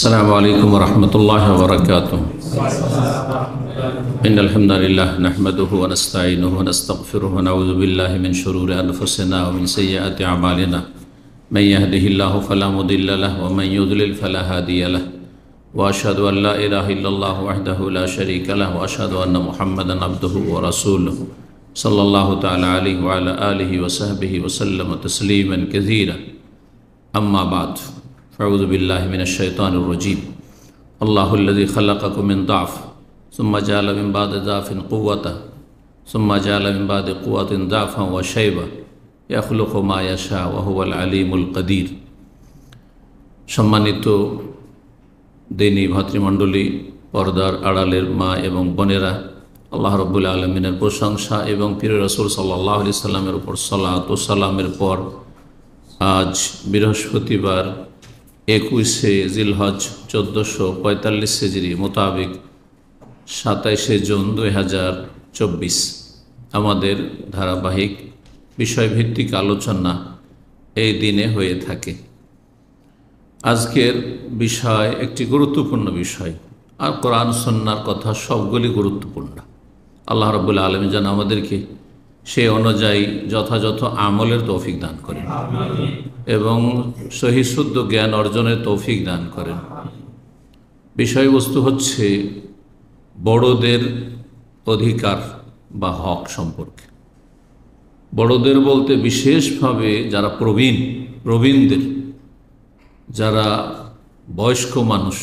अस्सलामु अलैकुम वरहमतुल्लाहि वबरकातुहू। इन्नल हम्दुलिल्लाह नहमदुहु व नस्तईनुहु व नस्तगफिरुहु व नऊज़ु बिल्लाहि मिन शुरूरि अनफुसिना व मिन सय्यिआति अमालिना। मन यहदिहिल्लाहु फला मुदिल्ल लहु व मन युद्लिल फला हादिय लहु। व अशहदु अन ला इलाहा इल्लल्लाह वहदहु ला शरीका लहु व अशहदु अन्ना मुहम्मदन अब्दुहु व रसूलुहु सल्लल्लाहु तआला अलैहि व अला आलिहि व सहबिहि व सल्लम तस्लीमन कसीरा। अम्मा बाद फ़अऊज़ु बिल्लाहि मिनश शैतानिर रजीम। अल्लाहुल्लज़ी ख़लक़कुम मिन ज़अफ़ सुम्मा जअल मिन बादि ज़अफ़िन क़ुव्वतन सुम्मा जअल मिन बादि क़ुव्वतिन ज़अफ़न व शैबा यख़्लुक़ु मा यशा व हुवल अलीमुल क़दीर। सम्मानित दिनी भातृमंडলী, पर्दार आड़ालेर मा एवं बोनेरा, आल्लाह रब्बुल आलमीनेर प्रशंसा एवं प्रिय रसूल सल्लल्लाहु अलैहि वसल्लमेर उपर सलात व सालामेर पर आज बृहस्पतिवार 21 जिलहज 1445 हिजरी मोताबिक 27 जून 2024 आमादेर धाराबाहिक विषयभित्तिक आलोचना এই দিনে হয়ে থাকে। আজকের বিষয় একটি গুরুত্বপূর্ণ বিষয়, আর কোরআন সুন্নাহর কথা সবগুলি গুরুত্বপূর্ণ। আল্লাহ রাব্বুল আলামিন যেন আমাদেরকে সে অনুযায়ী যথাযথ আমলের তৌফিক দান করেন এবং সহি শুদ্ধ জ্ঞান অর্জনের তৌফিক দান করেন। বিষয়বস্তু হচ্ছে বড়দের অধিকার বা হক সম্পর্কে। বড়দের বলতে বিশেষভাবে যারা প্রবীণদের, যারা বয়স্ক মানুষ,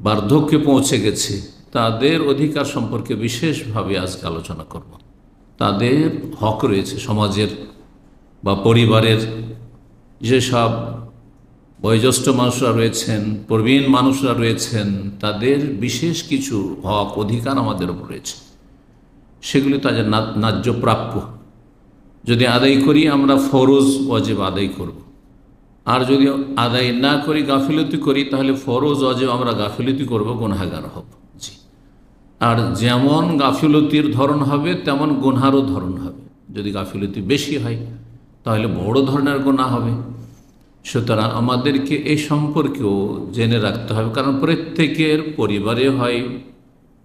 বার্ধক্যে পৌঁছে গেছে, তাদের অধিকার সম্পর্কে বিশেষভাবে আজকে আলোচনা করব। তাদের হক রয়েছে সমাজের বা পরিবারের। যেসব বয়োজ্যেষ্ঠ মানুষরা রয়েছেন, প্রবীণ মানুষরা রয়েছেন, তাদের বিশেষ কিছু হক অধিকার আমাদের উপর রয়েছে, সেগুলি তাদের ন্যায্য প্রাপ্য। যদি আদায় করি আমরা ফরজ ওয়াজিব আদায় করব, আর যদি আদায় না করি, গাফিলতি করি, তাহলে ফরজ ওয়াজিব আমরা গাফিলতি করব, গুনাহগার হব। আর যেমন গাফিলতির ধরন হবে তেমন গুনহারও ধরন হবে। যদি গাফিলতি বেশি হয় তাহলে বড় ধরনের গুনাহ হবে। সুতরাং আমাদেরকে এই সম্পর্কেও জেনে রাখতে হবে, কারণ প্রত্যেকের পরিবারে হয়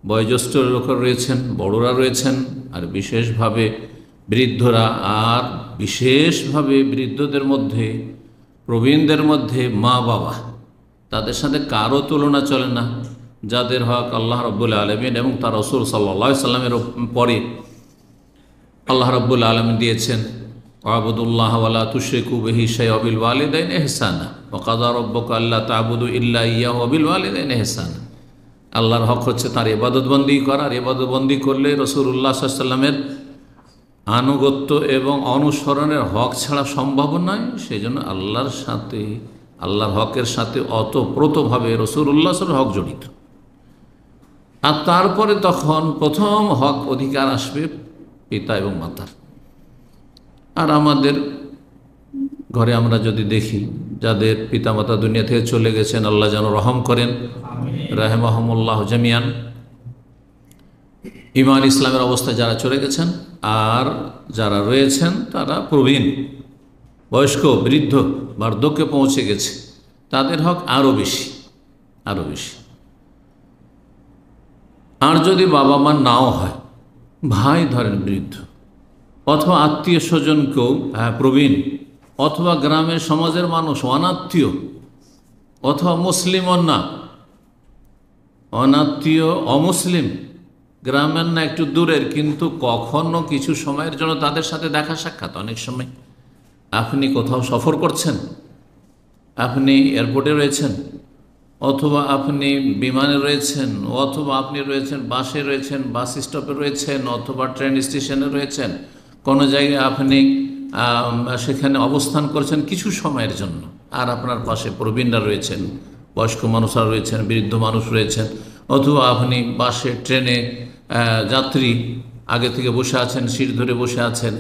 বয়োজ্যেষ্ঠ লোক রয়েছেন, বড়রা রয়েছেন, আর বিশেষভাবে বৃদ্ধরা, আর বিশেষভাবে বৃদ্ধদের মধ্যে, প্রবীণদের মধ্যে মা বাবা, তাদের সাথে কারো তুলনা চলে না। যাদের হক আল্লাহ রাব্বুল আলামিন এবং তার রাসূল সাল্লাল্লাহু আলাইহি সাল্লামের পরে আল্লাহ রাব্বুল আলামিন দিয়েছেন, ওয়াবুদুল্লাহ ওয়া লা তুশরিকু বিহি শাইআন ওয়া বিল ওয়ালিদাইনি ইহসানা ওয়া কাযা রাব্বুকা আল্লা তা'বুদু ইল্লা ইয়্যাহু ওয়া বিল ওয়ালিদাইনি ইহসানা। আল্লাহর হক হচ্ছে তার ইবাদতবন্দি করা, আর ইবাদতবন্দি করলে রাসূলুল্লাহ সাল্লাল্লাহু আলাইহি সাল্লামের আনুগত্য এবং অনুসরণের হক ছাড়া সম্ভব নয়। সেই জন্য আল্লাহর সাথে, আল্লাহর হকের সাথে অতপ্রতভাবে রাসূলুল্লাহ সাল্লাল্লাহু আলাইহি সাল্লাম হক জড়িত। আর তারপরে তখন প্রথম হক অধিকার আসবে পিতা এবং মাতার। আর আমাদের ঘরে আমরা যদি দেখি, যাদের পিতামাতা দুনিয়া থেকে চলে গেছেন, আল্লাহ যেন রহম করেন, রাহিমাহুমুল্লাহ জামিয়ান, ঈমান ইসলামের অবস্থায় যারা চলে গেছেন, আর যারা রয়েছেন তারা প্রবীণ, বয়স্ক, বৃদ্ধ, বার্ধক্যে পৌঁছে গেছে, তাদের হক আরও বেশি, আরও বেশি। আর যদি বাবা মা নাও হয়, ভাই ধরেন বৃদ্ধ, অথবা আত্মীয় স্বজন কেউ প্রবীণ, অথবা গ্রামের সমাজের মানুষ অনাত্মীয়, অথবা মুসলিমও না, অনাত্মীয়, অমুসলিম, গ্রামের না, একটু দূরের, কিন্তু কখনো কিছু সময়ের জন্য তাদের সাথে দেখা সাক্ষাৎ। অনেক সময় আপনি কোথাও সফর করছেন, আপনি এয়ারপোর্টে রয়েছেন, অথবা আপনি বিমানে রয়েছেন, অথবা আপনি রয়েছেন বাসে রয়েছেন, বাস স্টপে রয়েছেন, অথবা ট্রেন স্টেশনে রয়েছেন, কোনো জায়গায় আপনি সেখানে অবস্থান করছেন কিছু সময়ের জন্য, আর আপনার পাশে প্রবীণরা রয়েছেন, বয়স্ক মানুষরা রয়েছেন, বৃদ্ধ মানুষ রয়েছেন, অথবা আপনি বাসে, ট্রেনে যাত্রী, আগে থেকে বসে আছেন, সিট ধরে বসে আছেন,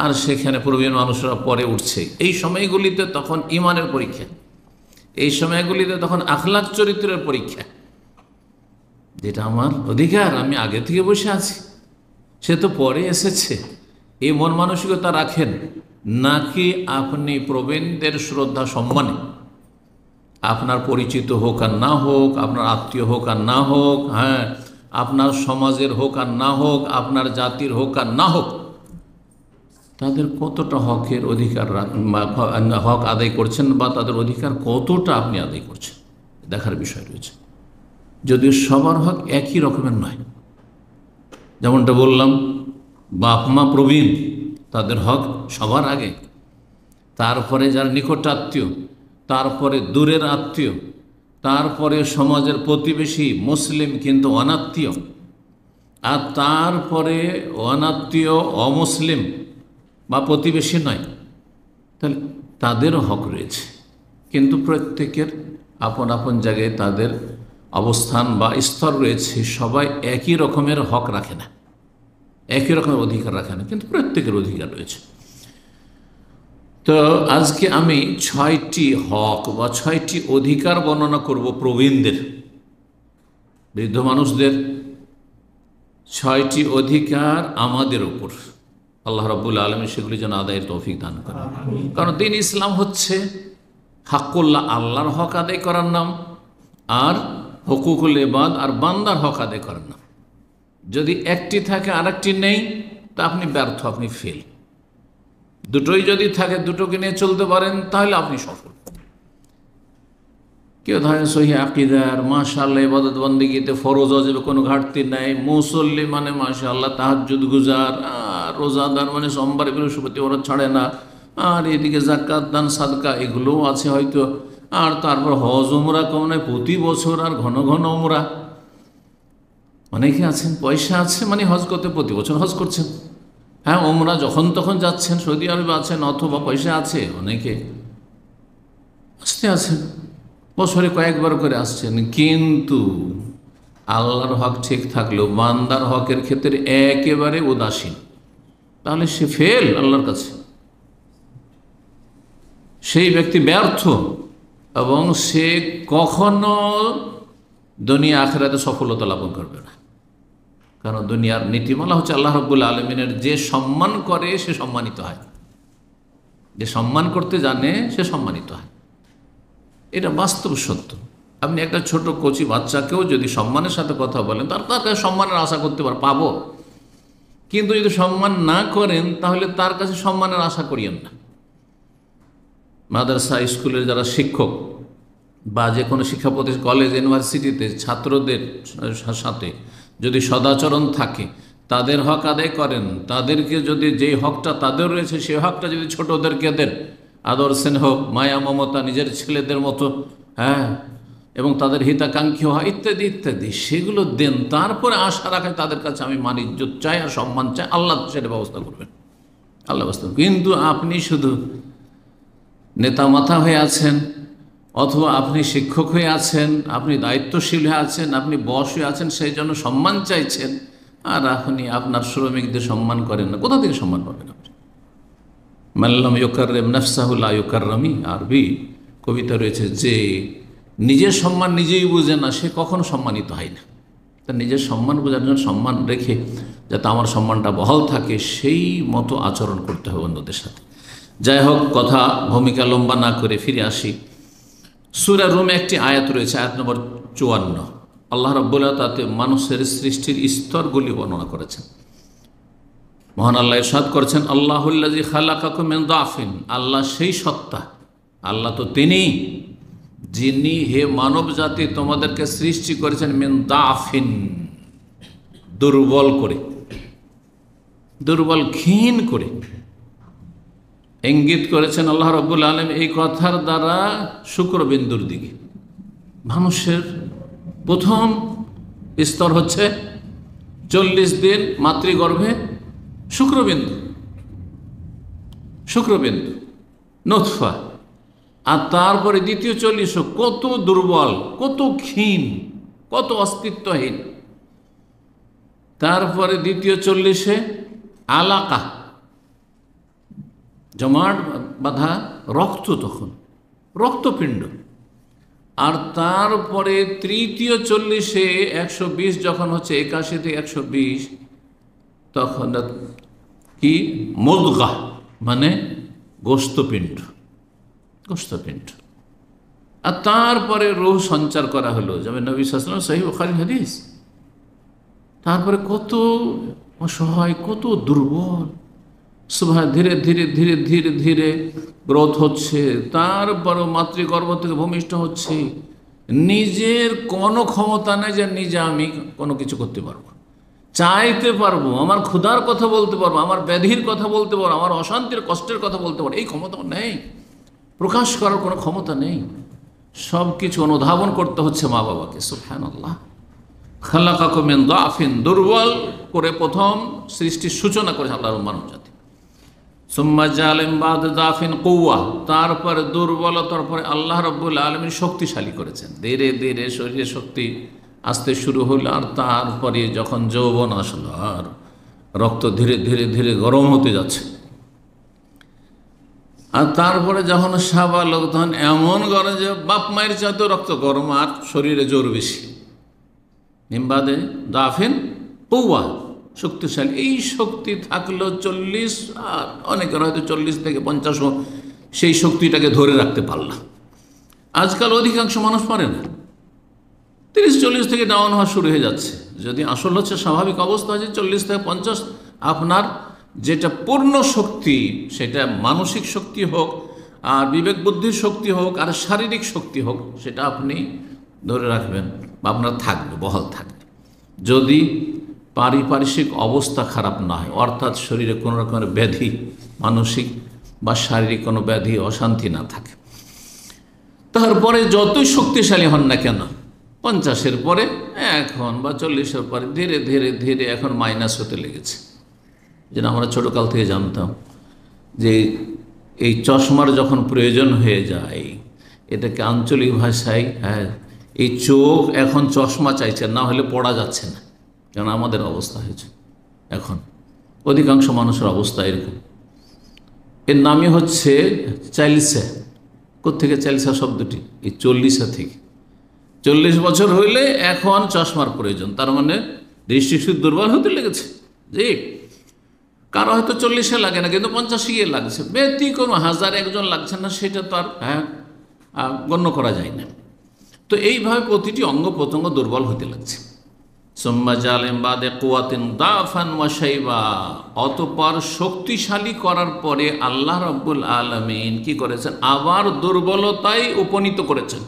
আর সেখানে প্রবীণ মানুষরা পরে উঠছে। এই সময়গুলিতে তখন ঈমানের পরীক্ষা, এই সময়গুলিতে তখন আখলাক চরিত্রের পরীক্ষা। যেটা আমার অধিকার, আমি আগে থেকে বসে আছি, সে তো পরে এসেছে, এই মন মানসিকতা রাখেন, নাকি আপনি প্রবীণদের শ্রদ্ধা সম্মানে আপনার পরিচিত হোক আর না হোক, আপনার আত্মীয় হোক আর না হোক, হ্যাঁ, আপনার সমাজের হোক আর না হোক, আপনার জাতির হোক আর না হোক, তাদের কতটা হকের অধিকার হক আদায় করছেন বা তাদের অধিকার কতটা আপনি আদায় করছেন দেখার বিষয় রয়েছে। যদিও সবার হক একই রকমের নয়, যেমনটা বললাম, বাপ মা প্রবীণ, তাদের হক সবার আগে, তারপরে যার নিকট আত্মীয়, তারপরে দূরের আত্মীয়, তারপরে সমাজের প্রতিবেশী মুসলিম কিন্তু অনাত্মীয়, আর তারপরে অনাত্মীয় অমুসলিম বা প্রতিবেশী নয়, তাহলে তাদেরও হক রয়েছে। কিন্তু প্রত্যেকের আপন আপন জায়গায় তাদের অবস্থান বা স্তর রয়েছে, সবাই একই রকমের হক রাখে না, একই রকমের অধিকার রাখে না, কিন্তু প্রত্যেকের অধিকার রয়েছে। তো আজকে আমি 6টি হক বা 6টি অধিকার বর্ণনা করব প্রবীণদের, বৃদ্ধ মানুষদের 6টি অধিকার আমাদের উপর। আল্লাহ রাব্বুল আলামিন সেগুলি যেন আদায়ের তৌফিক দান করেন। কারণ দিন ইসলাম হচ্ছে হাক্কুল্লাহ, আল্লাহর হক আদায় করার নাম, আর হুকুকুল ইবাদ আর বান্দার হক আদায় করার নাম। যদি একটি থাকে আর একটি নেই, তা আপনি ব্যর্থ, আপনি ফেল। দুটোই যদি থাকে, দুটোকে নিয়ে চলতে পারেন, তাহলে আপনি সফল। কেউ ধরেন সহি আকিদার, মাশাআল্লাহ ইবাদত বন্দেগীতে ফরজ ওয়াজিবে কোনো ঘাটতি নাই, মুসল্লি মানে মাশাআল্লাহ তাহাজ্জুদ গুজার, আর রোজাদার মানে সোমবার বৃহস্পতি ওরা ছাড়ে না, আর এদিকে যাকাত দান সাদকা এগুলোও আছে হয়তো, আর তারপর হজ উমরা কম নয় প্রতি বছর, আর ঘন ঘন উমরা। অনেকে আছেন পয়সা আছে মানে হজ করতে প্রতি বছর হজ করছেন, হ্যাঁ, উমরা যখন তখন যাচ্ছেন, সৌদি আরবে আছেন, অথবা পয়সা আছে অনেকে আসতে আছেন, বছরে কয়েকবার করে আসছেন, কিন্তু আল্লাহর হক ঠিক থাকলেও বান্দার হকের ক্ষেত্রে একেবারে উদাসীন, তাহলে সে ফেল আল্লাহর কাছে, সেই ব্যক্তি ব্যর্থ, এবং সে কখনো দুনিয়া আখিরাতে সফলতা লাভ করবে না। কারণ দুনিয়ার নীতিমালা হচ্ছে আল্লাহ রাব্বুল আলামিনের যে সম্মান করে সে সম্মানিত হয়, যে সম্মান করতে জানে সে সম্মানিত হয়। এটা বাস্তব সত্য। আপনি একটা ছোট কচি বাচ্চাকেও যদি সম্মানের সাথে কথা বলেন, তার কাছে সম্মানের আশা করতে পাবো, কিন্তু যদি সম্মান না করেন তাহলে তার কাছে সম্মানের আশা করিয়েন না। মাদ্রাসা স্কুলের যারা শিক্ষক বা যে কোনো শিক্ষা প্রতিষ্ঠান, কলেজ ইউনিভার্সিটিতে ছাত্রদের সাথে যদি সদাচরণ থাকে, তাদের হক আদায় করেন, তাদেরকে যদি যেই হকটা তাদের রয়েছে সেই হকটা যদি ছোটদেরকে দেন, আদর স্নেহ মায়া মমতা নিজের ছেলেদের মতো, হ্যাঁ, এবং তাদের হিতাকাঙ্ক্ষী হয় ইত্যাদি ইত্যাদি, সেগুলো দেন, তারপরে আশা রাখেন তাদের কাছে আমি মান ইজ্জত চাই আর সম্মান চাই, আল্লাহ সেটা ব্যবস্থা করবেন, আল্লাহ ব্যবস্থা। কিন্তু আপনি শুধু নেতা মাথা হয়ে আছেন, অথবা আপনি শিক্ষক হয়ে আছেন, আপনি দায়িত্বশীল হয়ে আছেন, আপনি বস হয়ে আছেন, সেই জন্য সম্মান চাইছেন, আর আপনি আপনার শ্রমিকদের সম্মান করেন না, কোথা থেকে সম্মান পাবেন আপনি? মাল্লাম ইউকাররিম নাফসাহু লা ইউকাররামি, আরবি কবিতা রয়েছে, যে নিজের সম্মান নিজেই বুঝে না সে কখনো সম্মানিত হয় না। তা নিজের সম্মান বোঝার জন্য সম্মান রেখে যাতে আমার সম্মানটা বহাল থাকে, সেই মতো আচরণ করতে হবে অন্যদের সাথে। যাই হোক, কথা ভূমিকা লম্বা না করে ফিরে আসি। সূরা রুমে একটি আয়াত রয়েছে, আয়াত নম্বর 54। আল্লাহ রাব্বুল আলামিন তাতে মানুষের সৃষ্টির স্তরগুলি বর্ণনা করেছেন। মহান আল্লাহ ইরশাদ করেছেন, আল্লাহুল্লাযী খালাকাকুম মিন দাফিন, আল্লাহ সেই সত্তা, আল্লাহ তো তিনিই যিনি হে মানব জাতি তোমাদেরকে সৃষ্টি করেছেন মিন দাফিন, দুর্বল করে, দুর্বল ক্ষীণ করে। ইঙ্গিত করেছেন আল্লাহ রাব্বুল আলামিন এই কথার দ্বারা শুক্রবিন্দুর দিকে। মানুষের প্রথম স্তর হচ্ছে 40 দিন মাতৃগর্ভে শুক্রবিন্দু, শুক্রবিন্দু নুতফা, আর তারপরে দ্বিতীয় 40 কত দুর্বল, কত ক্ষীণ, কত অস্তিত্বহীন। তারপরে দ্বিতীয় 40 আলাকা, জমাট বাঁধা রক্ত, তখন রক্তপিণ্ড। আর তারপরে তৃতীয় 40 120 যখন হচ্ছে, 81 থেকে 120, তখন কি মুদগা মানে গোস্তপিণ্ড, গোস্তপিণ্ড। আর তারপরে রূহ সঞ্চার করা হলো, যেমন নবী সাল্লাল্লাহু আলাইহি ওয়াসাল্লাম সহিহ বুখারী হাদিস। তারপরে কত অসহায়, কত দুর্বল, সুবহান, ধীরে ধীরে ধীরে ধীরে ধীরে গ্রোথ হচ্ছে, তারপরও মাতৃগর্ভ থেকে ভূমিষ্ঠ হচ্ছে, নিজের কোনো ক্ষমতা নেই যে নিজে আমি কোনো কিছু করতে পারবো, চাইতে পারবো, আমার ক্ষুধার কথা বলতে পারবো, আমার ব্যাধির কথা বলতে পারবো, আমার অশান্তির কষ্টের কথা বলতে পারবো, এই ক্ষমতা নেই, প্রকাশ করার কোনো ক্ষমতা নেই। সব কিছু অনুধাবন করতে হচ্ছে মা বাবাকে। সুবহানাল্লাহ। খালাকাকুম মিন দাফিন, দুর্বল করে প্রথম সৃষ্টির সূচনা করেছে আল্লাহর মানব জাতি। সুম্মা জাআলা মিন বাদি দাফিন কুওয়া, তারপরে দুর্বলতার পরে আল্লাহ রাব্বুল আলামিন শক্তিশালী করেছেন। ধীরে ধীরে শরীরে শক্তি আসতে শুরু হলো, আর তারপরে যখন যৌবন আসলো আর রক্ত ধীরে ধীরে ধীরে গরম হতে যাচ্ছে, আর তারপরে যখন সাবালক তখন এমন গরম যে বাপ মায়ের চাইতেও রক্ত গরম আর শরীরে জোর বেশি। নিম্বাদে দাফিন কৌয়া, শক্তিশালী। এই শক্তি থাকলো 40, আর অনেকের হয়তো 40 থেকে 50 সেই শক্তিটাকে ধরে রাখতে পারলাম। আজকাল অধিকাংশ মানুষ পারে না, 30-40 থেকে ডাউন হওয়া শুরু হয়ে যাচ্ছে। যদি আসল হচ্ছে স্বাভাবিক অবস্থা হচ্ছে 40 থেকে 50, আপনার যেটা পূর্ণ শক্তি, সেটা মানসিক শক্তি হোক আর বিবেক বুদ্ধির শক্তি হোক আর শারীরিক শক্তি হোক, সেটা আপনি ধরে রাখবেন বা আপনার থাকবে, বহাল থাকবে, যদি পারিপার্শ্বিক অবস্থা খারাপ না হয়, অর্থাৎ শরীরে কোনো রকমের ব্যাধি, মানসিক বা শারীরিক কোনো ব্যাধি অশান্তি না থাকে। তারপরে যতই শক্তিশালী হন না কেন, 50-এর পরে এখন বা 40-এর পরে ধীরে ধীরে ধীরে এখন মাইনাস হতে লেগেছে। যেন আমরা ছোটোকাল থেকে জানতাম যে এই চশমার যখন প্রয়োজন হয়ে যায়, এটাকে আঞ্চলিক ভাষায়, হ্যাঁ, এই চোখ এখন চশমা চাইছে, না হলে পড়া যাচ্ছে না। কেন আমাদের অবস্থা হয়েছে এখন, অধিকাংশ মানুষের অবস্থা এরকম। এর নামই হচ্ছে চাইলসা। কোত্থেকে চাইলসা শব্দটি? এই 40 থেকে 40 বছর হইলে এখন চশমার প্রয়োজন। তার মানে দৃষ্টিশক্তি দুর্বল হতে লেগেছে। জি, কারো হয়তো 40-এ লাগে না, কিন্তু 50-এ লাগছে। ব্যতিক্রম 1000 একজন লাগছে না, সেটা তো আর গণ্য করা যায় না। তো এইভাবে প্রতিটি অঙ্গ প্রত্যঙ্গ দুর্বল হতে লাগছে। সুম্মা জাআলা মিন বাদি কুওয়াতিন দাফান ওয়া শাইবা, অতঃপর শক্তিশালী করার পরে আল্লাহ রাব্বুল আলামিন কি করেছেন? আবার দুর্বলতায় উপনীত করেছেন,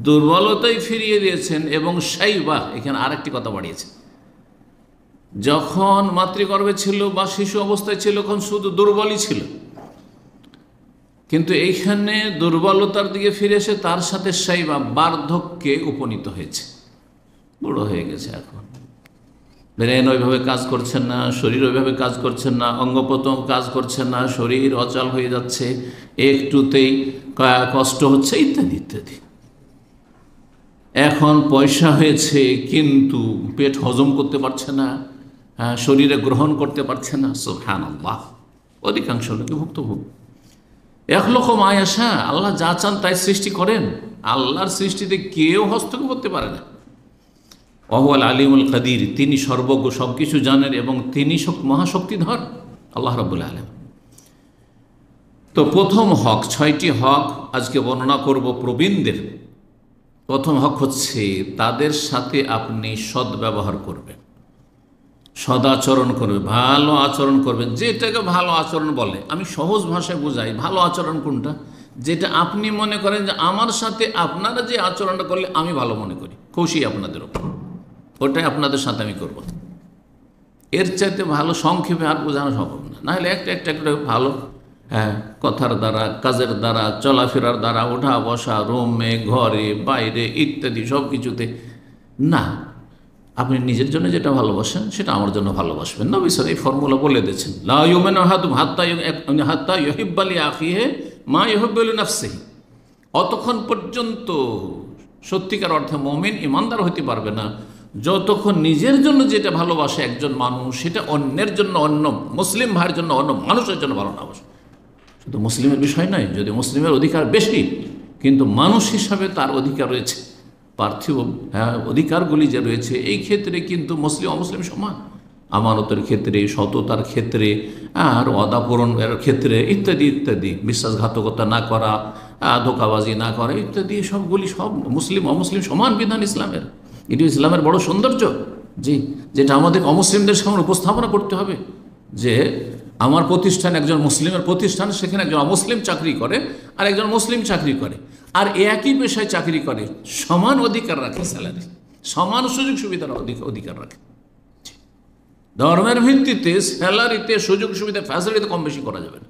দুর্বলতায় ফিরিয়ে দিয়েছেন। এবং শাইবা, এখানে আরেকটি কথা বাড়িয়েছেন, যখন মাতৃগর্ভে ছিল বা শিশু অবস্থায় ছিল তখন শুধু দুর্বলই ছিল, কিন্তু এইখানে দুর্বলতার দিকে ফিরে এসে তার সাথে শাইবা, বার্ধক্যে উপনীত হয়েছে, বুড়ো হয়ে গেছে। এখন ব্রেন ওইভাবে কাজ করছে না, শরীর ওইভাবে কাজ করছে না, অঙ্গ প্রত্যঙ্গ কাজ করছে না, শরীর অচল হয়ে যাচ্ছে, একটুতেই কষ্ট হচ্ছে, ইত্যাদি ইত্যাদি। এখন পয়সা হয়েছে কিন্তু পেট হজম করতে পারছে না, শরীরে গ্রহণ করতে পারছে না। সুবহানাল্লাহ। অধিকাংশ লোকে ভুক্তভোগী। একলক্ষ মায়াশা, আল্লাহ যা চান তাই সৃষ্টি করেন। আল্লাহর সৃষ্টিতে কেউ হস্তক্ষেপ করতে পারে না। ওয়াহুয়াল আলিমুল কাদির, তিনি সর্বজ্ঞ, সব কিছু জানেন এবং তিনি মহাশক্তিধর আল্লাহ রাব্বুল আলামিন। তো প্রথম হক, 6টি হক আজকে বর্ণনা করব প্রবীণদের। প্রথম হক হচ্ছে তাদের সাথে আপনি সদ্ব্যবহার করবেন, সদাচরণ করবেন, ভালো আচরণ করবেন। যেটাকে ভালো আচরণ বলে, আমি সহজ ভাষায় বোঝাই, ভালো আচরণ কোনটা? যেটা আপনি মনে করেন যে আমার সাথে আপনারা যে আচরণটা করলে আমি ভালো মনে করি, খুশি আপনাদের ওপর, ওটাই আপনাদের সাথে আমি করব। এর চাইতে ভালো সংক্ষেপে আর বোঝানো সম্ভব না। নাহলে একটা একটা একটা ভালো, হ্যাঁ, কথার দ্বারা, কাজের দ্বারা, চলাফেরার দ্বারা, ওঠা বসা, রুমে, ঘরে, বাইরে ইত্যাদি সব কিছুতে না। আপনি নিজের জন্য যেটা ভালোবাসেন সেটা আমার জন্য ভালোবাসবেন। নবী সাল্লাল্লাহু আলাইহি ওয়াসাল্লাম এই ফর্মুলা বলে দিয়েছেন, লা ইউমিনু আহাদুকুম হাত্তা ইউহিব্বা লিআখিহি মা ইউহিব্বু লিনাফসিহি। অতক্ষণ পর্যন্ত সত্যিকার অর্থে মুমিন ইমানদার হতে পারবে না যতক্ষণ নিজের জন্য যেটা ভালোবাসে একজন মানুষ, সেটা অন্যের জন্য, অন্য মুসলিম ভাইয়ের জন্য, অন্য মানুষের জন্য ভালো না বাসে। শুধু মুসলিমের বিষয় নয়, যদি মুসলিমের অধিকার বেশি, কিন্তু মানুষ হিসাবে তার অধিকার রয়েছে, পার্থিব অধিকারগুলি যে রয়েছে, এই ক্ষেত্রে কিন্তু মুসলিম অমুসলিম সমান। আমানতের ক্ষেত্রে, সততার ক্ষেত্রে, আর ওয়াদা পূরণের ক্ষেত্রে ইত্যাদি ইত্যাদি, বিশ্বাসঘাতকতা না করা, ধোঁকাবাজি না করা ইত্যাদি, সবগুলি সব মুসলিম অমুসলিম সমান বিধান ইসলামের। এটি ইসলামের বড় সৌন্দর্য, জি, যেটা আমাদের অমুসলিমদের সামনে উপস্থাপনা করতে হবে যে আমার প্রতিষ্ঠান একজন মুসলিমের প্রতিষ্ঠান, সেখানে একজন অমুসলিম চাকরি করে আর একজন মুসলিম চাকরি করে, আর একই পেশায় চাকরি করে, সমান অধিকার রাখে, স্যালারি সমান, সুযোগ সুবিধার অধিকার রাখে। ধর্মের ভিত্তিতে স্যালারিতে, সুযোগ সুবিধা, ফ্যাসিলিটিতে কম বেশি করা যাবে না।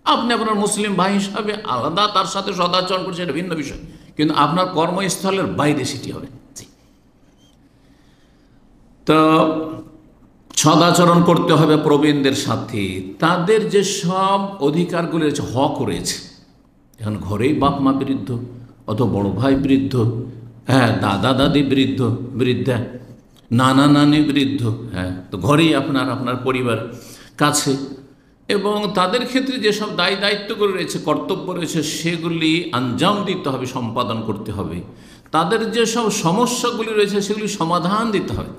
আপনি আপনার মুসলিম ভাই হিসাবে আলাদা তার সাথে সদাচরণ করছেন, এটা ভিন্ন বিষয়, কিন্তু আপনার কর্মস্থলের বাইরে সেটি হবে। তো সদাচরণ করতে হবে প্রবীণদের সাথে, তাদের যে সব অধিকারগুলি রয়েছে, হক রয়েছে। এখন ঘরেই বাপ মা বৃদ্ধ, অথবা বড় ভাই বৃদ্ধ, হ্যাঁ, দাদা দাদি বৃদ্ধা, নানা নানি বৃদ্ধ, হ্যাঁ, তো ঘরেই আপনার পরিবার কাছে, এবং তাদের ক্ষেত্রে যেসব দায়িত্বগুলো রয়েছে, কর্তব্য রয়েছে, সেগুলি আঞ্জাম দিতে হবে, সম্পাদন করতে হবে। তাদের যেসব সমস্যাগুলি রয়েছে সেগুলি সমাধান দিতে হবে।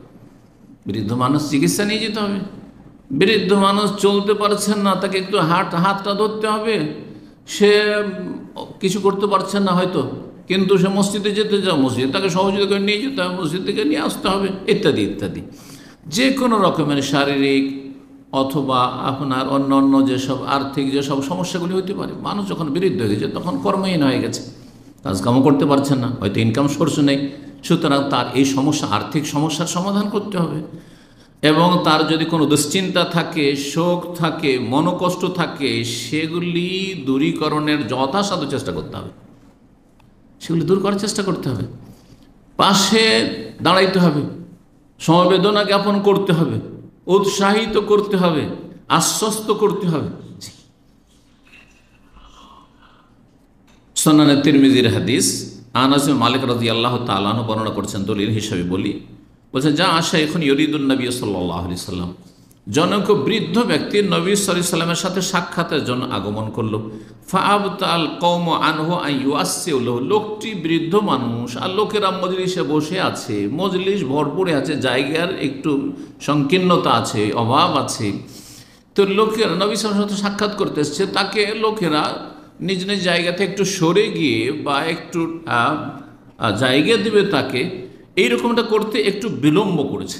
বৃদ্ধ মানুষ চিকিৎসা নিয়ে যেতে হবে, বৃদ্ধ মানুষ চলতে পারছেন না, তাকে একটু হাতটা ধরতে হবে, সে কিছু করতে পারছেন না হয়তো, কিন্তু সে মসজিদে যেতে চাও, মসজিদে তাকে সহযোগিতা করে নিয়ে যেতে হবে, মসজিদ থেকে নিয়ে আসতে হবে, ইত্যাদি ইত্যাদি। যে কোনো রকমের শারীরিক অথবা আপনার অন্য অন্য যেসব আর্থিক যেসব সমস্যাগুলি হতে পারে, মানুষ যখন বৃদ্ধ হয়ে গেছে তখন কর্মহীন হয়ে গেছে, কাজকামও করতে পারছেন না, হয়তো ইনকাম সোর্স নেই, সুতরাং তার এই সমস্যা, আর্থিক সমস্যার সমাধান করতে হবে। এবং তার যদি কোনো দুশ্চিন্তা থাকে, শোক থাকে, মনোকষ্ট থাকে, সেগুলি দূরীকরণের যথাসাধ্য চেষ্টা করতে হবে, সেগুলি দূর করার চেষ্টা করতে হবে, পাশে দাঁড়াইতে হবে, সমবেদনা জ্ঞাপন করতে হবে, উৎসাহিত করতে হবে, আশ্বস্ত করতে হবে। সুনানে তিরমিজির হাদিস, আনাস বিন মালিক রাদিয়াল্লাহু তাআলা আনহু বর্ণনা করছেন, দলিল হিসাবে বলি, বলছেন যা আশা এখন ইউরিদুন নবী সাল্লাল্লাহু আলাইহি সাল্লাম, জনক বৃদ্ধ ব্যক্তি নবী সাল্লাল্লাহু আলাইহি সাল্লামের সাথে সাক্ষাতের জন্য আগমন করলো। ফাআবতাল কওম আনহু আইয়ুআসসিউ, লোকটি বৃদ্ধ মানুষ, আর লোকেরা মজলিসে বসে আছে, মজলিস ভরপুরে আছে, জায়গার একটু সংকীর্ণতা আছে, অভাব আছে, তো লোকেরা নবী সাল্লাল্লাহু আলাইহি সাল্লামের সাথে সাক্ষাৎ করতে এসছে, তাকে লোকেরা নিজ নিজ জায়গাতে একটু সরে গিয়ে বা একটু জায়গা দিবে তাকে, এইরকমটা করতে একটু বিলম্ব করেছে।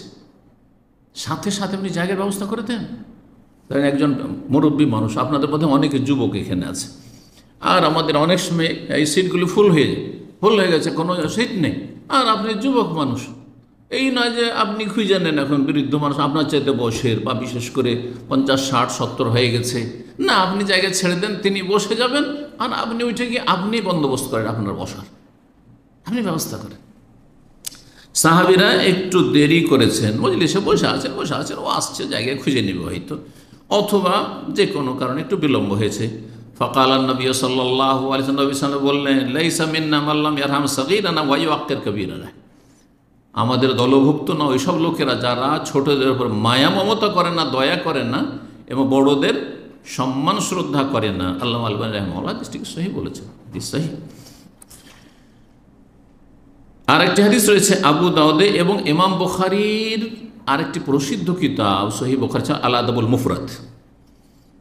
সাথে সাথে আপনি জায়গার ব্যবস্থা করে দেন, কারণ একজন মুরব্বী মানুষ, আপনাদের মধ্যে অনেকে যুবক এখানে আছে, আর আমাদের অনেক সময় এই সিটগুলি ফুল হয়ে গেছে, কোনো সিট নেই, আর আপনি যুবক মানুষ, এই নয় যে আপনি খুঁজে নেন এখন বৃদ্ধ মানুষ আপনার চাইতে বয়সের, বা বিশেষ করে 50, 60, 70 হয়ে গেছে, না, আপনি জায়গা ছেড়ে দেন, তিনি বসে যাবেন, আর আপনি উঠে গিয়ে আপনি বন্দোবস্ত করেন আপনার বসার, আপনি ব্যবস্থা করেন। সাহাবীরা একটু দেরি করেছেন, মজলিসে বসে আছেন, ও আসছে, জায়গায় খুঁজে নেবে হয়তো, অথবা যে কোনো কারণে একটু বিলম্ব হয়েছে। ফাকালান নবী সাল্লাল্লাহু আলাইহি ওয়াসাল্লাম বললেন, লাইসা মিন্না মান লাম ইয়ারহাম সাগীরানা ওয়া ইউআক্কির কাবীরানা, আমাদের দলভুক্ত না ওইসব লোকেরা যারা ছোটদের উপর মায়া মমতা করে না, দয়া করে না, এবং বড়দের সম্মান শ্রদ্ধা করে না। আল্লামা আলবানী রাহিমাহুল্লাহ হাদিসটিকে সহিহ বলেছেন, হাদিস সহিহ। আরেকটি হাদিস রয়েছে আবু দাউদে এবং ইমাম বুখারীর আরেকটি প্রসিদ্ধ কিতাব সহিহ বুখারী আল আদাবুল মুফরাদ,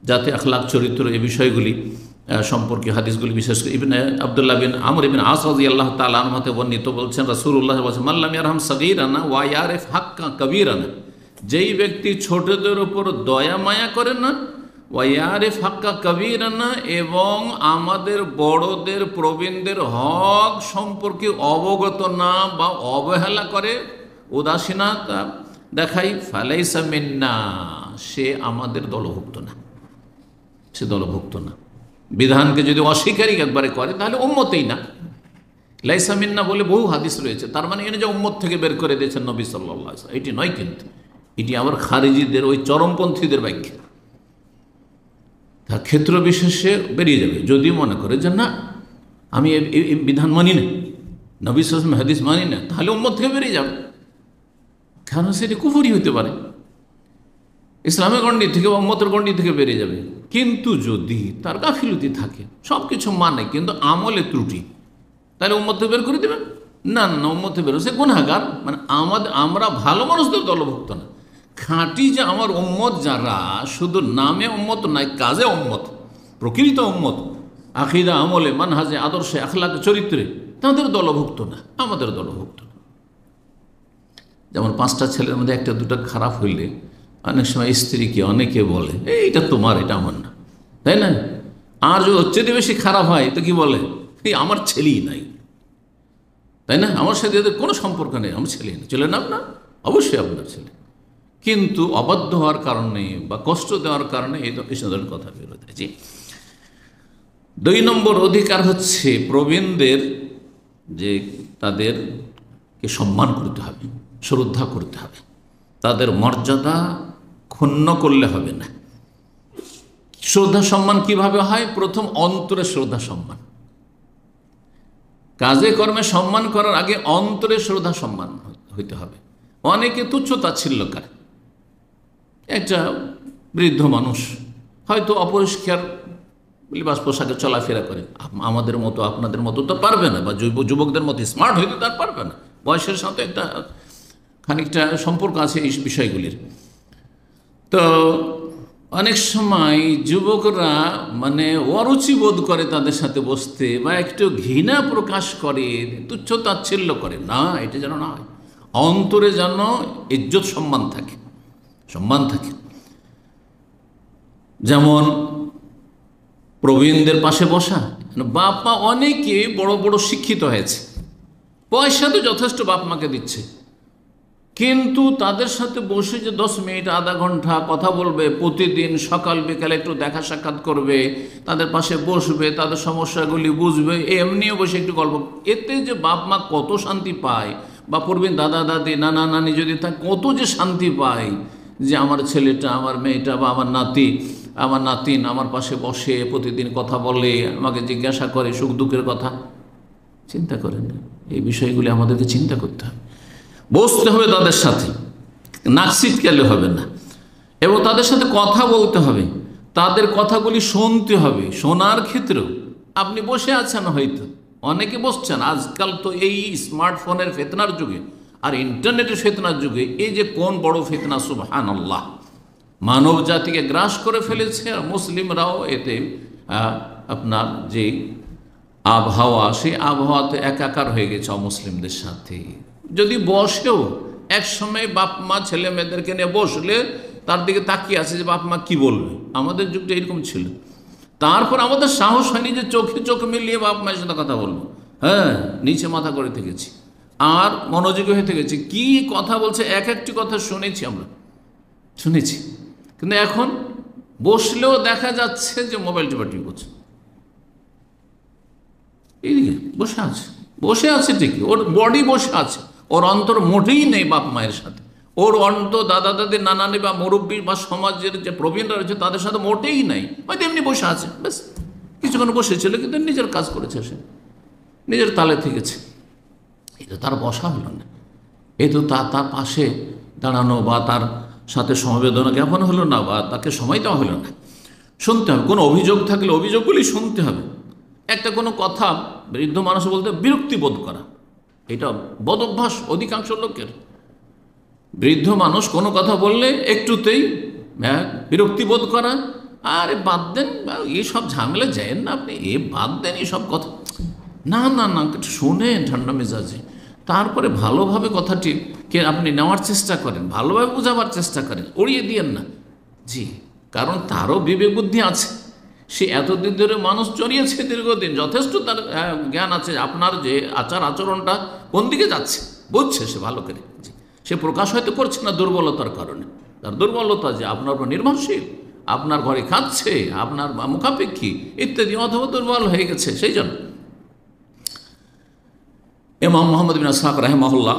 যাতে আখলাক, চরিত্র, এই বিষয়গুলি সম্পর্কে হাদিসগুলি, বিশেষ করে ইবনে আব্দুল্লাহ বিন আমর ইবনে আস রাদিয়াল্লাহু তাআলা আনহু হতে বর্ণিত, বলছেন রাসূলুল্লাহ বলেছেন, মান লাম ইয়ারহাম সাগীরানা ওয়া ইয়ারিফ হাক্কা কাবীরানা, যেই ব্যক্তি ছোটদের উপর দয়া মায়া করে না, ওয়া ইয়ারিফ হাক্কা কাবীরানা, এবং আমাদের বড়দের, প্রবীণদের হক সম্পর্কে অবগত না বা অবহেলা করে, উদাসীনতা দেখাই, ফালাইসা মিন্না, সে আমাদের দলভুক্ত না, সে দলভুক্ত না। বিধানকে যদি অস্বীকারী একবারে করে তাহলে উম্মতেই না। লাইসা মিন্না বলে বহু হাদিস রয়েছে, তার মানে এনে যে উম্মত থেকে বের করে দিয়েছেন নবী সাল্লাল্লাহু আলাইহি ওয়াসাল্লাম, এটি নয়, কিন্তু এটি আমার খারিজিদের, ওই চরমপন্থীদের ব্যাখ্যা। তার ক্ষেত্র বিশেষে বেরিয়ে যাবে, যদি মনে করে যে না, আমি এই বিধান মানি না, নবী সাল্লাল্লাহু আলাইহি ওয়াসাল্লাম হাদিস মানি না, তাহলে উম্মত থেকে বেরিয়ে যাবে, কারণ সেটি কুফরি হতে পারে, ইসলামের গণ্ডি থেকে, উম্মতের গণ্ডি থেকে বেরিয়ে যাবে। কিন্তু যদি তার গাফিলতি থাকে, সব কিছু মানে কিন্তু আমলে ত্রুটি, তাহলে উম্মত থেকে বের করে দেবেন? না, উম্মত থেকে বেরো, সে গুনাহগার, মানে আমরা ভালো মানুষদের দলভুক্ত না, খাঁটি যে আমার উম্মত যারা, শুধু নামে উম্মত নাই, কাজে উম্মত, প্রকৃত উম্মত, আকিদা, আমলে, মানহাজে, আদর্শে, আখলাকে, চরিত্রে, তাদের দলভুক্ত না, আমাদের দলভুক্ত না। যেমন 5টা ছেলের মধ্যে 1টা 2টা খারাপ হইলে অনেক সময় স্ত্রীকে অনেকে বলে এইটা তোমার, এটা আমার না, তাই না? আর যদি হচ্ছে বেশি খারাপ হয় তো কি বলে, এই আমার ছেলেই নাই, তাই না? আমার সাথে এদের কোনো সম্পর্ক নেই, আমার ছেলে নেই। ছেলে নাম না, অবশ্যই আপনার ছেলে, কিন্তু অবাধ্য হওয়ার কারণে বা কষ্ট দেওয়ার কারণে এই ধরনের কথা বেরোতে। জি, 2 নম্বর অধিকার হচ্ছে প্রবীণদের, যে তাদেরকে সম্মান করতে হবে, শ্রদ্ধা করতে হবে, তাদের মর্যাদা ক্ষুণ্ণ করলে হবে না। শ্রদ্ধা সম্মান কিভাবে হয়? প্রথম অন্তরে শ্রদ্ধা সম্মান। কাজে কর্মে সম্মান করার আগে অন্তরে শ্রদ্ধা সম্মান হইতে হবে। অনেকে তুচ্ছ তাচ্ছিল্য করে। একটা বৃদ্ধ মানুষ হয়তো অপরিষ্কার লিবাস পোশাকে চলাফেরা করে, আমাদের মতো আপনাদের মতো তো পারবে না, বা যুবকদের মতো স্মার্ট হইতে তার পারবে না। বয়সের সাথে একটা খানিকটা সম্পর্ক আছে এই বিষয়গুলির। তো অনেক সময় যুবকরা মানে অরুচি বোধ করে তাদের সাথে বসতে, বা একটু ঘৃণা প্রকাশ করে, তুচ্ছ তাচ্ছিল্য করে। না, এটা যেন না হয়। অন্তরে যেন ইজ্জত সম্মান থাকে, সম্মান থাকে। যেমন প্রবীণদের পাশে বসা। বাপ মা অনেকে বড় বড় শিক্ষিত হয়েছে, পয়সা তো যথেষ্ট বাপ মাকে দিচ্ছে, কিন্তু তাদের সাথে বসে যে 10 মিনিট আধা ঘন্টা কথা বলবে, প্রতিদিন সকাল বিকালে একটু দেখা সাক্ষাৎ করবে, তাদের পাশে বসবে, তাদের সমস্যাগুলি বুঝবে, এমনিও বসে একটু গল্প, এতে যে বাপ মা কত শান্তি পায়, বা প্রবীণ দাদা দাদি, নানা নানি যদি থাকে, কত যে শান্তি পায় যে আমার ছেলেটা, আমার মেয়েটা, বা আমার নাতি, আমার নাতিন আমার পাশে বসে প্রতিদিন কথা বলে, আমাকে জিজ্ঞাসা করে সুখ দুঃখের কথা। চিন্তা করেন, এই বিষয়গুলি আমাদেরকে চিন্তা করতে হবে। বসতে হবে তাদের সাথে, নাক ছিটকালে হবে না, এবং তাদের সাথে কথা বলতে হবে, তাদের কথাগুলি শুনতে হবে। শোনার ক্ষেত্রেও আপনি বসে আছেন, হয়তো অনেকে বসছেন, আজকাল তো এই স্মার্টফোনের ফিতনার যুগে আর ইন্টারনেটের ফিতনার যুগে এই যে কোন বড় ফিতনা, সুবহানাল্লাহ, মানব জাতিকে গ্রাস করে ফেলেছে। আর মুসলিমরাও এতে আপনার যে আবহাওয়া, সেই আবহাওয়াতে একাকার হয়ে গেছে অমুসলিমদের সাথে। যদি বসেও এক সময় বাপ মা ছেলে মেয়েদেরকে নিয়ে বসলে তার দিকে তাকিয়ে আছে যে বাপ মা কি বলবে। আমাদের যুগটা এরকম ছিল। তারপর আমাদের সাহস হয়নি যে চোখে চোখ মিলিয়ে বাপ মায়ের সাথে কথা বলবো। হ্যাঁ, নিচে মাথা করে থেকেছি আর মনোযোগী হয়ে থেকেছি, কি কথা বলছে এক একটি কথা শুনেছি, আমরা শুনেছি। কিন্তু এখন বসলেও দেখা যাচ্ছে যে মোবাইল টিপাটিপি করছে, এইদিকে বসে আছে, বসে আছে ঠিকই, ওর বডি বসে আছে, ওর অন্তর মোটেই নেই বাপ মায়ের সাথে, ওর অন্তর দাদা দাদি, নানানি বা মুরব্বী বা সমাজের যে প্রবীণরা রয়েছে তাদের সাথে মোটেই নাই। হয়তো এমনি বসে আছে, ব্যাস কিছুক্ষণ বসেছিল, কিন্তু নিজের কাজ করেছে, সে নিজের তালে থেকেছে। এটা তার বসা হলো না, এই তো তার পাশে দাঁড়ানো বা তার সাথে সমবেদনা জ্ঞাপন হলো না, বা তাকে সময় দেওয়া হলো না। শুনতে হবে, কোনো অভিযোগ থাকলে অভিযোগগুলি শুনতে হবে। একটা কোনো কথা বৃদ্ধ মানুষ বলতে বিরক্তি বোধ করা, এটা বদ অভ্যাস অধিকাংশ লোকের। বৃদ্ধ মানুষ কোনো কথা বললে একটুতেই বিরক্তি বোধ করা, আরে বাদ দেন, এইসব ঝামেলা যায়েন না আপনি, বাদ দেন এইসব কথা, না না না, শোনেন ঠান্ডা মেজাজে, তারপরে ভালোভাবে কথাটিকে আপনি নেওয়ার চেষ্টা করেন, ভালোভাবে বোঝাবার চেষ্টা করেন, উড়িয়ে দিয়েন না। জি, কারণ তারও বিবেক বুদ্ধি আছে, সে এতদিন ধরে মানুষ চড়িয়েছে দীর্ঘদিন, যথেষ্ট তার জ্ঞান আছে আপনার যে আচার আচরণটা কোন দিকে যাচ্ছে বুঝছে সে ভালো করে। জি, সে প্রকাশ হয়তো করছে না দুর্বলতার কারণে, তার দুর্বলতা যে আপনার উপর নির্ভরশীল, আপনার ঘরে খাচ্ছে, আপনার মুখাপেক্ষী ইত্যাদি, অথবা দুর্বল হয়ে গেছে। সেই জন্য ইমাম মুহাম্মদ বিন ইসহাক রাহিমাহুল্লাহ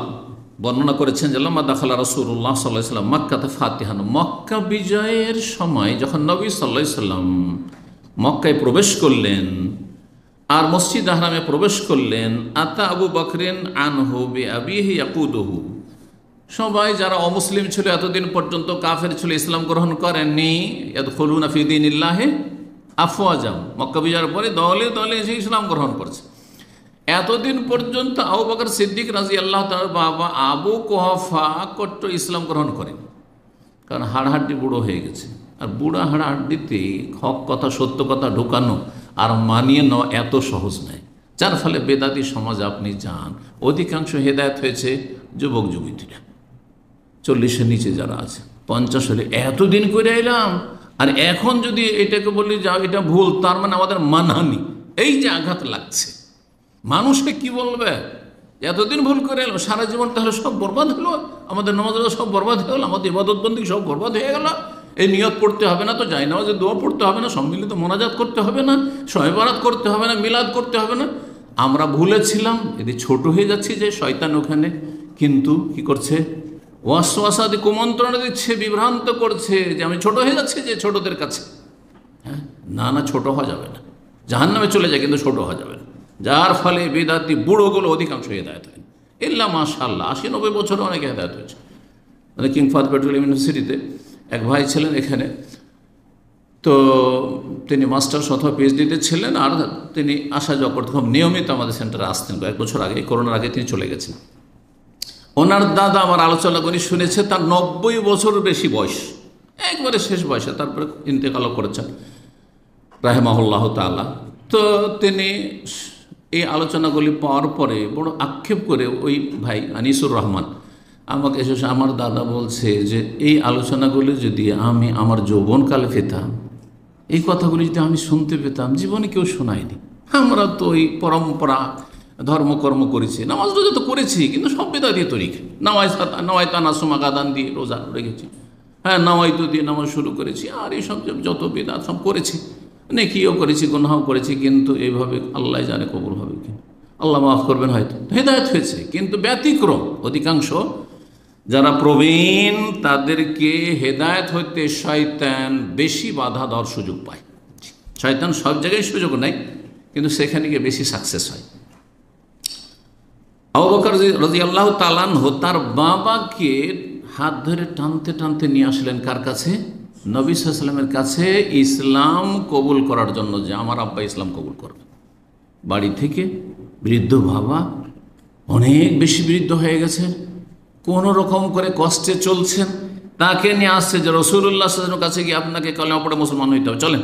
বর্ণনা করেছেন যে লাম্মা দাখালা রাসূলুল্লাহ সাল্লাল্লাহু আলাইহি ওয়াসাল্লাম মক্কাতে ফাতিহান, মক্কা বিজয়ের সময় যখন নবী সাল্লাল্লাহু আলাইহি ওয়াসাল্লাম মক্কায় প্রবেশ করলেন আর মসজিদ হারামে প্রবেশ করলেন, আতা আবু বকরিন আনহু বিআবিহি ইয়াকুদুহু, সবাই যারা অমুসলিম ছিল এতদিন পর্যন্ত, কাফের ছিল, ইসলাম গ্রহণ করেননি, ইয়াদখুলুনা ফি দীনিল্লাহি আফওয়াজা, মক্কা বিজয়ের পরে দলে দলে এসে ইসলাম গ্রহণ করছে। এতদিন পর্যন্ত আবু বকর সিদ্দিক রাদিয়াল্লাহু তাআলার বাবা আবু কুহাফা কট্টর ইসলাম গ্রহণ করেন, কারণ হাড়হাড্ডি বুড়ো হয়ে গেছে। আর বুড়া হাড়হাড্ডিতে হক কথা সত্য কথা ঢোকানো আর মানিয়ে নেওয়া এত সহজ নয়। যার ফলে বেদাতি সমাজ আপনি যান, অধিকাংশ হেদায়েত হয়েছে যুবক যুবতীরা, 40-এর নিচে যারা আছে, 50 হলে এতদিন করে এলাম আর এখন যদি এটাকে বলি যা এটা ভুল, তার মানে আমাদের মানহানি, এই যে আঘাত লাগছে। মানুষকে কি বলবে, এতদিন ভুল করে এলাম, সারা জীবন তাহলে সব বরবাদ হলো, আমাদের নামাজ সব বরবাদ হয়ে গেল, আমাদের ইবাদতবন্দি সব বরবাদ হয়ে গেল। এই নিয়ত পড়তে হবে না, তো যাই নামাজে দোয়া পড়তে হবে না, সম্মিলিত মোনাজাত করতে হবে না, শবে বরাত করতে হবে না, মিলাদ করতে হবে না। আমরা ভুলেছিলাম, এদের ছোট হয়ে যাচ্ছি যে শয়তান ওখানে কিন্তু কি করছে, ওয়াসওয়াসা দিয়ে কুমন্ত্রণা দিচ্ছে, বিভ্রান্ত করছে যে আমি ছোট হয়ে যাচ্ছি যে ছোটদের কাছে। হ্যাঁ, না না, ছোট হওয়া যাবে না, জাহান্নামে চলে যায় কিন্তু ছোট হওয়া যাবে না। যার ফলে বেদাতি বুড়োগুলো অধিকাংশ হেদায়েত হয়, ইল্লা মাশাআল্লাহ 80-90 বছরে অনেকে হেদায়েত হয়েছে। মানে কিং ফাহাদ পেট্রোলিয়াম ইউনিভার্সিটিতে এক ভাই ছিলেন এখানে, তো তিনি মাস্টার্স অথবা পিএইচডিতে ছিলেন, আর তিনি আসা যাওয়া করতে খুব নিয়মিত আমাদের সেন্টারে আসতেন। কয়েক বছর আগে, করোনার আগে তিনি চলে গেছেন। ওনার দাদা আমার আলোচনা করে শুনেছে, তার 90 বছরের বেশি বয়স, একবারে শেষ বয়সে তারপরে ইন্তেকালও করেছেন রাহিমাহুল্লাহ তাআলা। তো তিনি এই আলোচনাগুলি পাওয়ার পরে বড় আক্ষেপ করে ওই ভাই আনিসুর রহমান আমাকে এসে, আমার দাদা বলছে যে এই আলোচনাগুলি যদি আমি আমার যৌবনকালে পেতাম, এই কথাগুলি যদি আমি শুনতে পেতাম, জীবনে কেউ শোনায়নি। আমরা তো ওই পরম্পরা ধর্মকর্ম করেছি, নামাজ রোজা তো করেছি, কিন্তু সব বেদাতি তরিকা। নাওয়াইতা নাসমা গাদান দিয়ে রোজা রেখেছি, হ্যাঁ নাওয়াইতো দিয়ে নামাজ শুরু করেছি, আর এইসব যত বেদাত সব করেছি, নেকিও করেছি, গুনাহও করেছি, কিন্তু এইভাবে আল্লাহ জানে কবুল হবে কি, আল্লাহ মাফ করবেন হয়তো। হেদায়েত হয়েছে, কিন্তু ব্যতিক্রম অধিকাংশ যারা প্রবীণ তাদেরকে হেদায়েত হইতে শয়তান বেশি বাধা দেওয়ার সুযোগ পায়। শয়তান সব জায়গায় সুযোগ নেয়, কিন্তু সেখানে গিয়ে বেশি সাকসেস হয়। আবু বকর রাদিয়াল্লাহু তাআলা আনহু তার বাবাকে হাত ধরে টানতে টানতে নিয়ে আসলেন কার কাছে? নবী সাল্লাল্লাহু আলাইহি ওয়াসাল্লামের কাছে, ইসলাম কবুল করার জন্য, যে আমার আব্বা ইসলাম কবুল করবে। বাড়ি থেকে বৃদ্ধ বাবা অনেক বেশি বৃদ্ধ হয়ে গেছেন, কোনো রকম করে কষ্টে চলছেন, তাকে নিয়ে আসছে যে রাসূলুল্লাহ সাল্লাল্লাহু আলাইহি ওয়াসাল্লামের কাছে গিয়ে আপনাকে কালেমা পড়ে মুসলমান হইতে হবে, চলেন।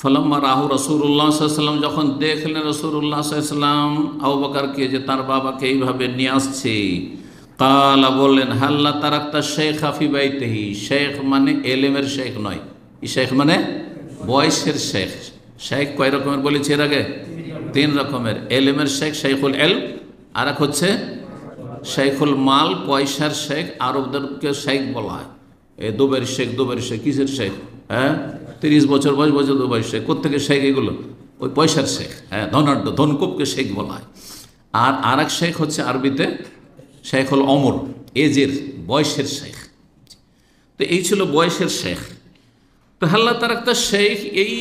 ফালাম্মা রাহু রাসূলুল্লাহ সাল্লাল্লাহু আলাইহি ওয়াসাল্লাম, যখন দেখলেন রাসূলুল্লাহ সাল্লাল্লাহু আলাইহি ওয়াসাল্লাম আবু বকরকে যে তার বাবাকে এইভাবে নিয়ে আসছে, কালা বললেন, হাল্লা তারাক্তা শেখ ফি বাইতিহি। শেখ মানে এলেমের শেখ নয়, এই শেখ মানে বয়সের শেখ। শেখ কয় রকমের বলেছি এর আগে? 3 রকমের। এলেমের শেখ শেখুল এলম, আর এক হচ্ছে শেখুল মাল, পয়সার শেখ। আরবদেরকে শেখ বলা হয়, এ দুবের শেখ, দুবের শেখ কিসের শেখ? হ্যাঁ, 30 বছর বয়স বছর দুবের শেখ। কোথেকে শেখ এগুলো? ওই পয়সার শেখ, হ্যাঁ, ধনাঢ্য ধনকুপকে শেখ বলা হয়। আর এক শেখ হচ্ছে আরবিতে শেখুল অমর, এজের বয়সের শেখ। তো এই ছিল বয়সের শেখ। তো হাল্লা তার একটা শেখ, এই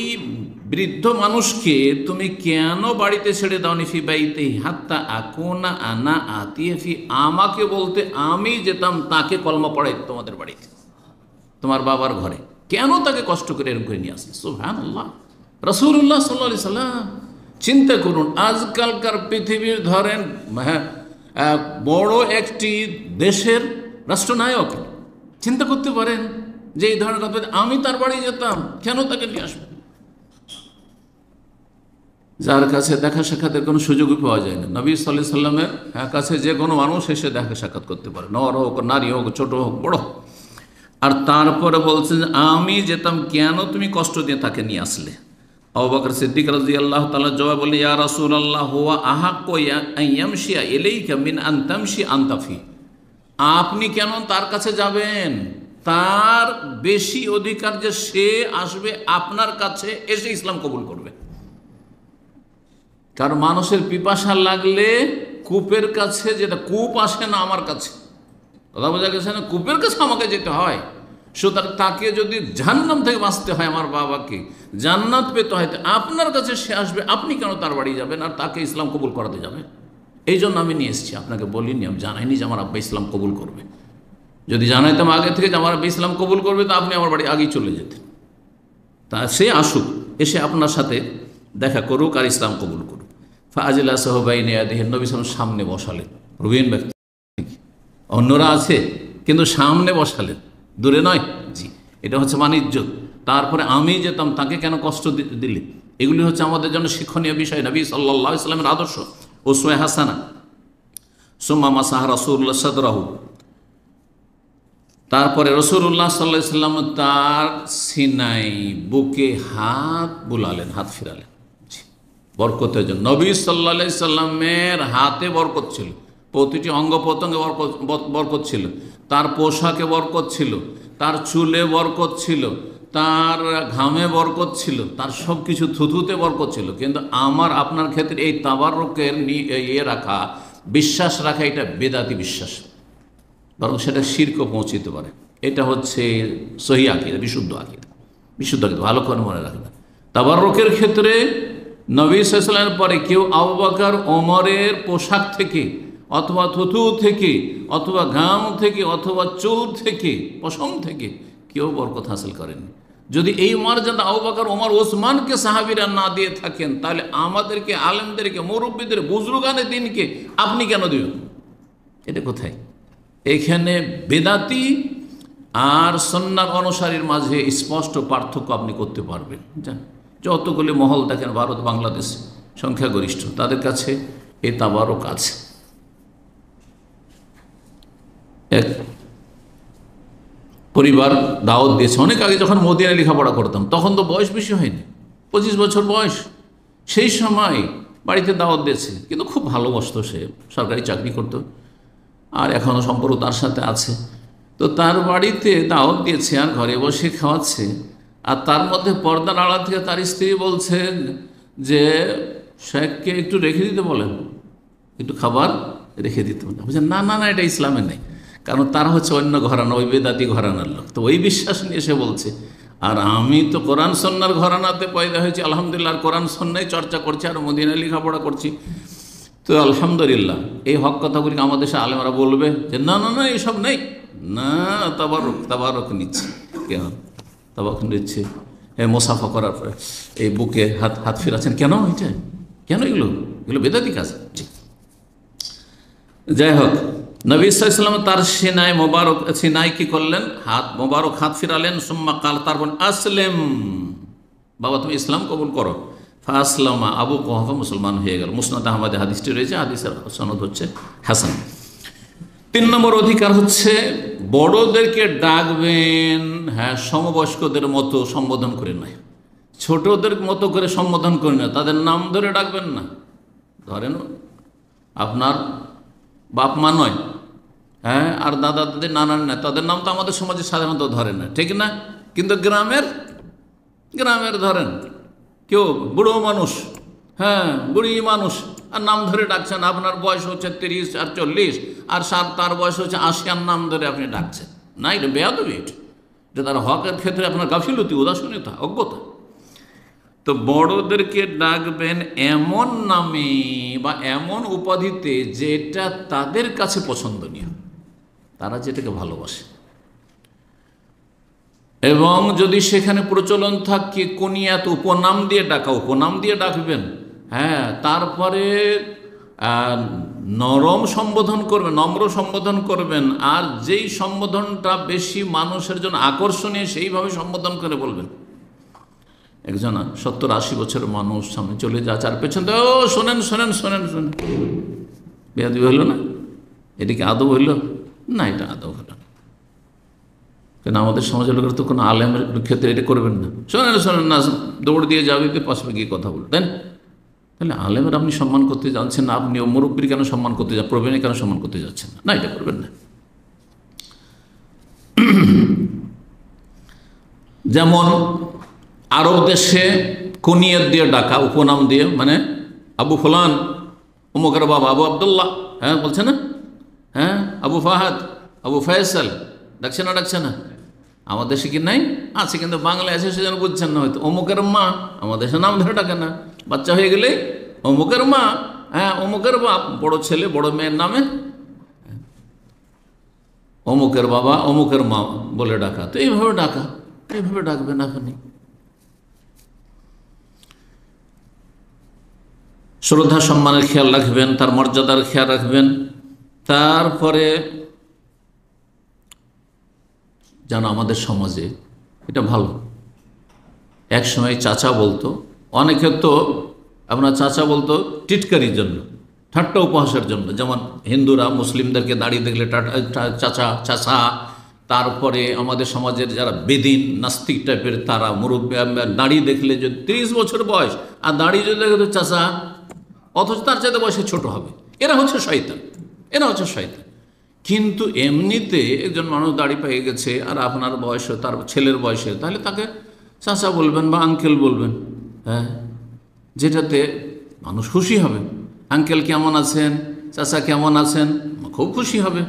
বৃদ্ধ মানুষকে তুমি কেন বাড়িতে ছেড়ে দাওনি? ফি বাইতে হাত্তা আকুনা আনা আতিয়া ফি, আমাকে বলতে আমি যেতাম তাকে কলমা পড়াই তোমাদের বাড়িতে, তোমার বাবার ঘরে। কেন তাকে কষ্ট করে এরকম করে নিয়ে আসলে? সুবহানাল্লাহ। রাসূলুল্লাহ সাল্লাল্লাহু আলাইহি সাল্লাম, চিন্তা করুন, আজকালকার পৃথিবীর ধরেন বড় একটি দেশের রাষ্ট্রনায়ক, চিন্তা করতে পারেন যে এই ধরনের কথা, আমি তার বাড়ি যেতাম, কেন তাকে নিয়ে আসবো? যার কাছে দেখা সাক্ষাতের কোনো সুযোগই পাওয়া যায় না। নবী সাল্লাল্লাহু আলাইহি সাল্লামের কাছে যে কোনো মানুষ এসে দেখা সাক্ষাৎ করতে পারে, নর হোক, নারী হোক, ছোট হোক, বড় হোক। আর তারপরে বলছেন যে আমি যেতাম, কেন তুমি কষ্ট দিয়ে তাকে নিয়ে আসলে? আবু বকর সিদ্দিক রাদিয়াল্লাহু তাআলা জবাব বললেন, ইয়া রাসূলুল্লাহ হুয়া আহাক্কু আন ইয়ামশিয়া ইলাইকা মিন আন তামশি আনতা ফি। আপনি কেন তার কাছে যাবেন? তার বেশি অধিকার যে সে আসবে আপনার কাছে, এসে ইসলাম কবুল করবে। কারণ মানুষের পিপাসা লাগলে কূপের কাছে, যেটা কূপ আসে না আমার কাছে, কথা বোঝা গেছে না? কূপের কাছে আমাকে যেতে হয়। সুতরাং তাকে যদি জাহান্নাম থেকে বাঁচতে হয়, আমার বাবাকে জান্নাত পেতে হয়, আপনার কাছে সে আসবে, আপনি কেন তার বাড়ি যাবেন আর তাকে ইসলাম কবুল করাতে যাবেন? এই জন্য আমি নিয়ে এসেছি, আপনাকে বলিনি, আমি জানাইনি যে আমার আব্বা ইসলাম কবুল করবে। যদি জানাইতাম আগে থেকে যে আমার আব্বা ইসলাম কবুল করবে, তা আপনি আমার বাড়ি আগেই চলে যেতেন। তা সে আসুক, এসে আপনার সাথে দেখা করুক আর ইসলাম কবুল করুক। ফাজিলা সাহবাইনে আদিহিন, নবী সাল্লাল্লাহু আলাইহি ওয়াসাল্লাম সামনে বসালেন, প্রবীণ ব্যক্তি, অন্যরা আছে কিন্তু সামনে বসালেন। দূরে নয়। জি, এটা হচ্ছে বাণিজ্য। তারপরে আমি যেতাম, তাকে কেন কষ্ট দিলে? এগুলি হচ্ছে আমাদের জন্য শিক্ষণীয় বিষয়। নবী সাল্লাল্লাহু আলাইহি ওয়াসাল্লামের আদর্শ, উসওয়া হাসানা। সুম্মা মাসাহা রাসূলুল্লাহ সাদরাহু, তারপরে রাসূলুল্লাহ সাল্লাল্লাহু আলাইহি ওয়াসাল্লাম তার সিনাই, বুকে হাত বুলালেন, হাত ফিরালেন। বরকতের জন্য নবী সাল্লাল্লাহু আলাইহি সাল্লামের হাতে বরকত ছিল, প্রতিটি অঙ্গ প্রত্যঙ্গে বরকত ছিল, তার পোশাকে বরকত ছিল, তার চুলে বরকত ছিল, তার ঘামে বরকত ছিল, তার সব কিছু থুথুতে বরকত ছিল। কিন্তু আমার আপনার ক্ষেত্রে এই তাবারুকের রাখা, বিশ্বাস রাখা, এটা বেদাতি বিশ্বাস, বরং সেটা শিরকও পৌঁছিতে পারে। এটা হচ্ছে সহিহ আকীদা, বিশুদ্ধ আকীদা, বিশুদ্ধ আকীদা, ভালো করে মনে রাখবেন। তাবারুকের ক্ষেত্রে নবী সাল্লাল্লাহু আলাইহি ওয়াসাল্লামের পরে কেউ আবু বকর ওমরের পোশাক থেকে অথবা থুথু থেকে অথবা ঘাম থেকে অথবা চুল থেকে, পশম থেকে কেউ বরকত হাসিল করেননি। যদি এই মর্যাদা আবু বকর ওমর ওসমানকে সাহাবীরা না দিয়ে থাকেন, তাহলে আমাদেরকে, আলেমদেরকে, মুরব্বীদের, বুজুর্গানে দিনকে আপনি কেন দিবেন? এটা কোথায়? এখানে বেদাতি আর সুন্নাহর অনুসারীর মাঝে স্পষ্ট পার্থক্য আপনি করতে পারবেন। যতগুলি মহল দেখেন ভারত, বাংলাদেশ সংখ্যাগরিষ্ঠ, তাদের কাছে এই তাবারুক আছে। এক পরিবার দাওয়াত দিয়েছে, অনেক আগে যখন মদিনায় লেখাপড়া করতাম, তখন তো বয়স বেশি হয়নি, 25 বছর বয়স। সেই সময় বাড়িতে দাওয়াত দিয়েছে, কিন্তু খুব ভালোবাসতো, সে সরকারি চাকরি করতো, আর এখনও সম্পর্ক তার সাথে আছে। তো তার বাড়িতে দাওয়াত দিয়েছে আর ঘরে বসে খাওয়াচ্ছে, আর তার মধ্যে পর্দার আড়াল থেকে তার স্ত্রী বলছেন যে শেখকে একটু রেখে দিতে বলেন, একটু খাবার রেখে দিতে বলেন। বলছেন না না না, এটা ইসলামে নেই, কারণ তারা হচ্ছে অন্য ঘরানা, ওই বেদাতি ঘরানার লোক, তো ওই বিশ্বাস নিয়ে এসে বলছে। আর আমি তো কোরআন সন্ন্যার ঘরানাতে পয়দা হয়েছি, আলহামদুলিল্লাহ, আর কোরআন সন্ন্যায় চর্চা করছি, আর মদিনায় লেখাপড়া করছি, তো আলহামদুলিল্লাহ। এই হক কথাগুলি আমাদের দেশে আলেমরা বলবে যে না না না, এইসব নেই, না তাবারুক নিচ্ছে। কেন তাবারুক নিচ্ছে? মোসাফা করার পরে এই বুকে হাত ফিরাচ্ছেন কেন? এটা কেন? এগুলো বেদাতি কাজ। যাই হোক, নবী সাল্লাল্লাহু আলাইহি ওয়াসাল্লাম তার সিনাই কি করলেন? হাত ফিরালেন। সুম্মা কাল, তারপর আসলেম, বাবা তুমি ইসলাম কবুল করো। ফাসলামা, আবু কুহাফা মুসলমান হয়ে গেল। মুসনাদ আহমদে হাদিসটি রয়েছে, হাদিসের সনদ হচ্ছে হাসান। 3 নম্বর অধিকার হচ্ছে বড়দেরকে ডাকবেন, হ্যাঁ, সমবয়স্কদের মতো সম্বোধন করে নয়, ছোটদের মতো করে সম্বোধন করে না, তাদের নাম ধরে ডাকবেন না। ধরেন আপনার বাপ মা নয়, হ্যাঁ, আর দাদা দাদি, নানা নয়, তাদের নাম তো আমাদের সমাজে সাধারণত ধরে না, ঠিক না? কিন্তু গ্রামের ধরেন কেউ বুড়ো মানুষ, হ্যাঁ, বুড়ি মানুষ, আর নাম ধরে ডাকছেন। আপনার বয়স হচ্ছে 30 আর 40, আর তার বয়স হচ্ছে 80, আর নাম ধরে আপনি ডাকছেন। না, এটা বেয়াদবি, এটা তার হকের ক্ষেত্রে আপনার গাফিলতি, উদাসীনতা, অজ্ঞতা। তো বড়দেরকে ডাকবেন এমন নামে বা এমন উপাধিতে যেটা তাদের কাছে পছন্দনীয়, তারা যেটাকে ভালোবাসে। এবং যদি সেখানে প্রচলন থাকে কুনিয়াত, উপনাম দিয়ে ডাকা, উপনাম দিয়ে ডাকবেন, হ্যাঁ। তারপরে নরম সম্বোধন করবেন, নম্র সম্বোধন করবেন, আর যেই সম্বোধনটা বেশি মানুষের জন্য আকর্ষণীয় সেইভাবে সম্বোধন করে বলবেন। একজন 70-80 বছরের মানুষ সামনে চলে যাচ্ছে, আর পেছন থেকে ও শোনেন, বেয়াদবি হইল না? এটা কি আদব হইল? না, এটা আদব হইল না। কেন আমাদের সমাজের লোকের তো কোনো আলেমের ক্ষেত্রে এটা করবেন না। শোনেন না, দৌড় দিয়ে যাবে, পাশে গিয়ে কথা বলতেন। তাহলে আলেমের আপনি সম্মান করতে যাচ্ছেন না, আপনি মুরব্বীর কেন সম্মান করতে যাচ্ছেন, প্রবীণের কেন সম্মান করতে যাচ্ছেন না? এটা করবেন না। যেমন আরব দেশে কুনিয়ত দিয়ে ডাকা, উপনাম দিয়ে, মানে আবু ফুলান, অমুকের বাবা, আবু আবদুল্লাহ, হ্যাঁ বলছে না, হ্যাঁ, আবু ফাহাদ, আবু ফয়সাল, ডাকছে না? আমাদের দেশে কি নাই? আছে, কিন্তু বাংলায় আছে, সেজন্য বুঝছেন না হয়তো। অমুকের মা, আমাদের দেশে নাম ধরে ডাকে না, বাচ্চা হয়ে গেলে অমুকের মা, হ্যাঁ, অমুকের বাপ, বড় ছেলে বড় মেয়ের নামে অমুকের বাবা, অমুকের মা বলে ডাকা। তো এইভাবে ডাকবেন আপনি। শ্রদ্ধা সম্মানের খেয়াল রাখবেন, তার মর্যাদার খেয়াল রাখবেন। তারপরে যেন আমাদের সমাজে এটা ভালো। এক সময় চাচা বলতো, অনেকে তো আপনার চাচা বলতো টিটকারির জন্য, ঠাট্টা উপহাসের জন্য। যেমন হিন্দুরা মুসলিমদেরকে দাঁড়িয়ে দেখলে চাচা চাচা, তারপরে আমাদের সমাজের যারা বেদিন নাস্তিক টাইপের তারা মুরব্বী দাঁড়িয়ে দেখলে যদি 30 বছর বয়স আর দাঁড়িয়ে যদি দেখে তো চাচা, অথচ তার চাইতে বয়সে ছোট হবে। এরা হচ্ছে শয়তান, এরা হচ্ছে শয়তান। কিন্তু এমনিতে একজন মানুষ দাড়ি পেয়ে গেছে আর আপনার বয়সে, তার ছেলের বয়সে, তাহলে তাকে চাচা বলবেন বা আঙ্কেল বলবেন, হ্যাঁ, যেটাতে মানুষ খুশি হবে। আঙ্কেল কেমন আছেন, চাচা কেমন আছেন, খুব খুশি হবে।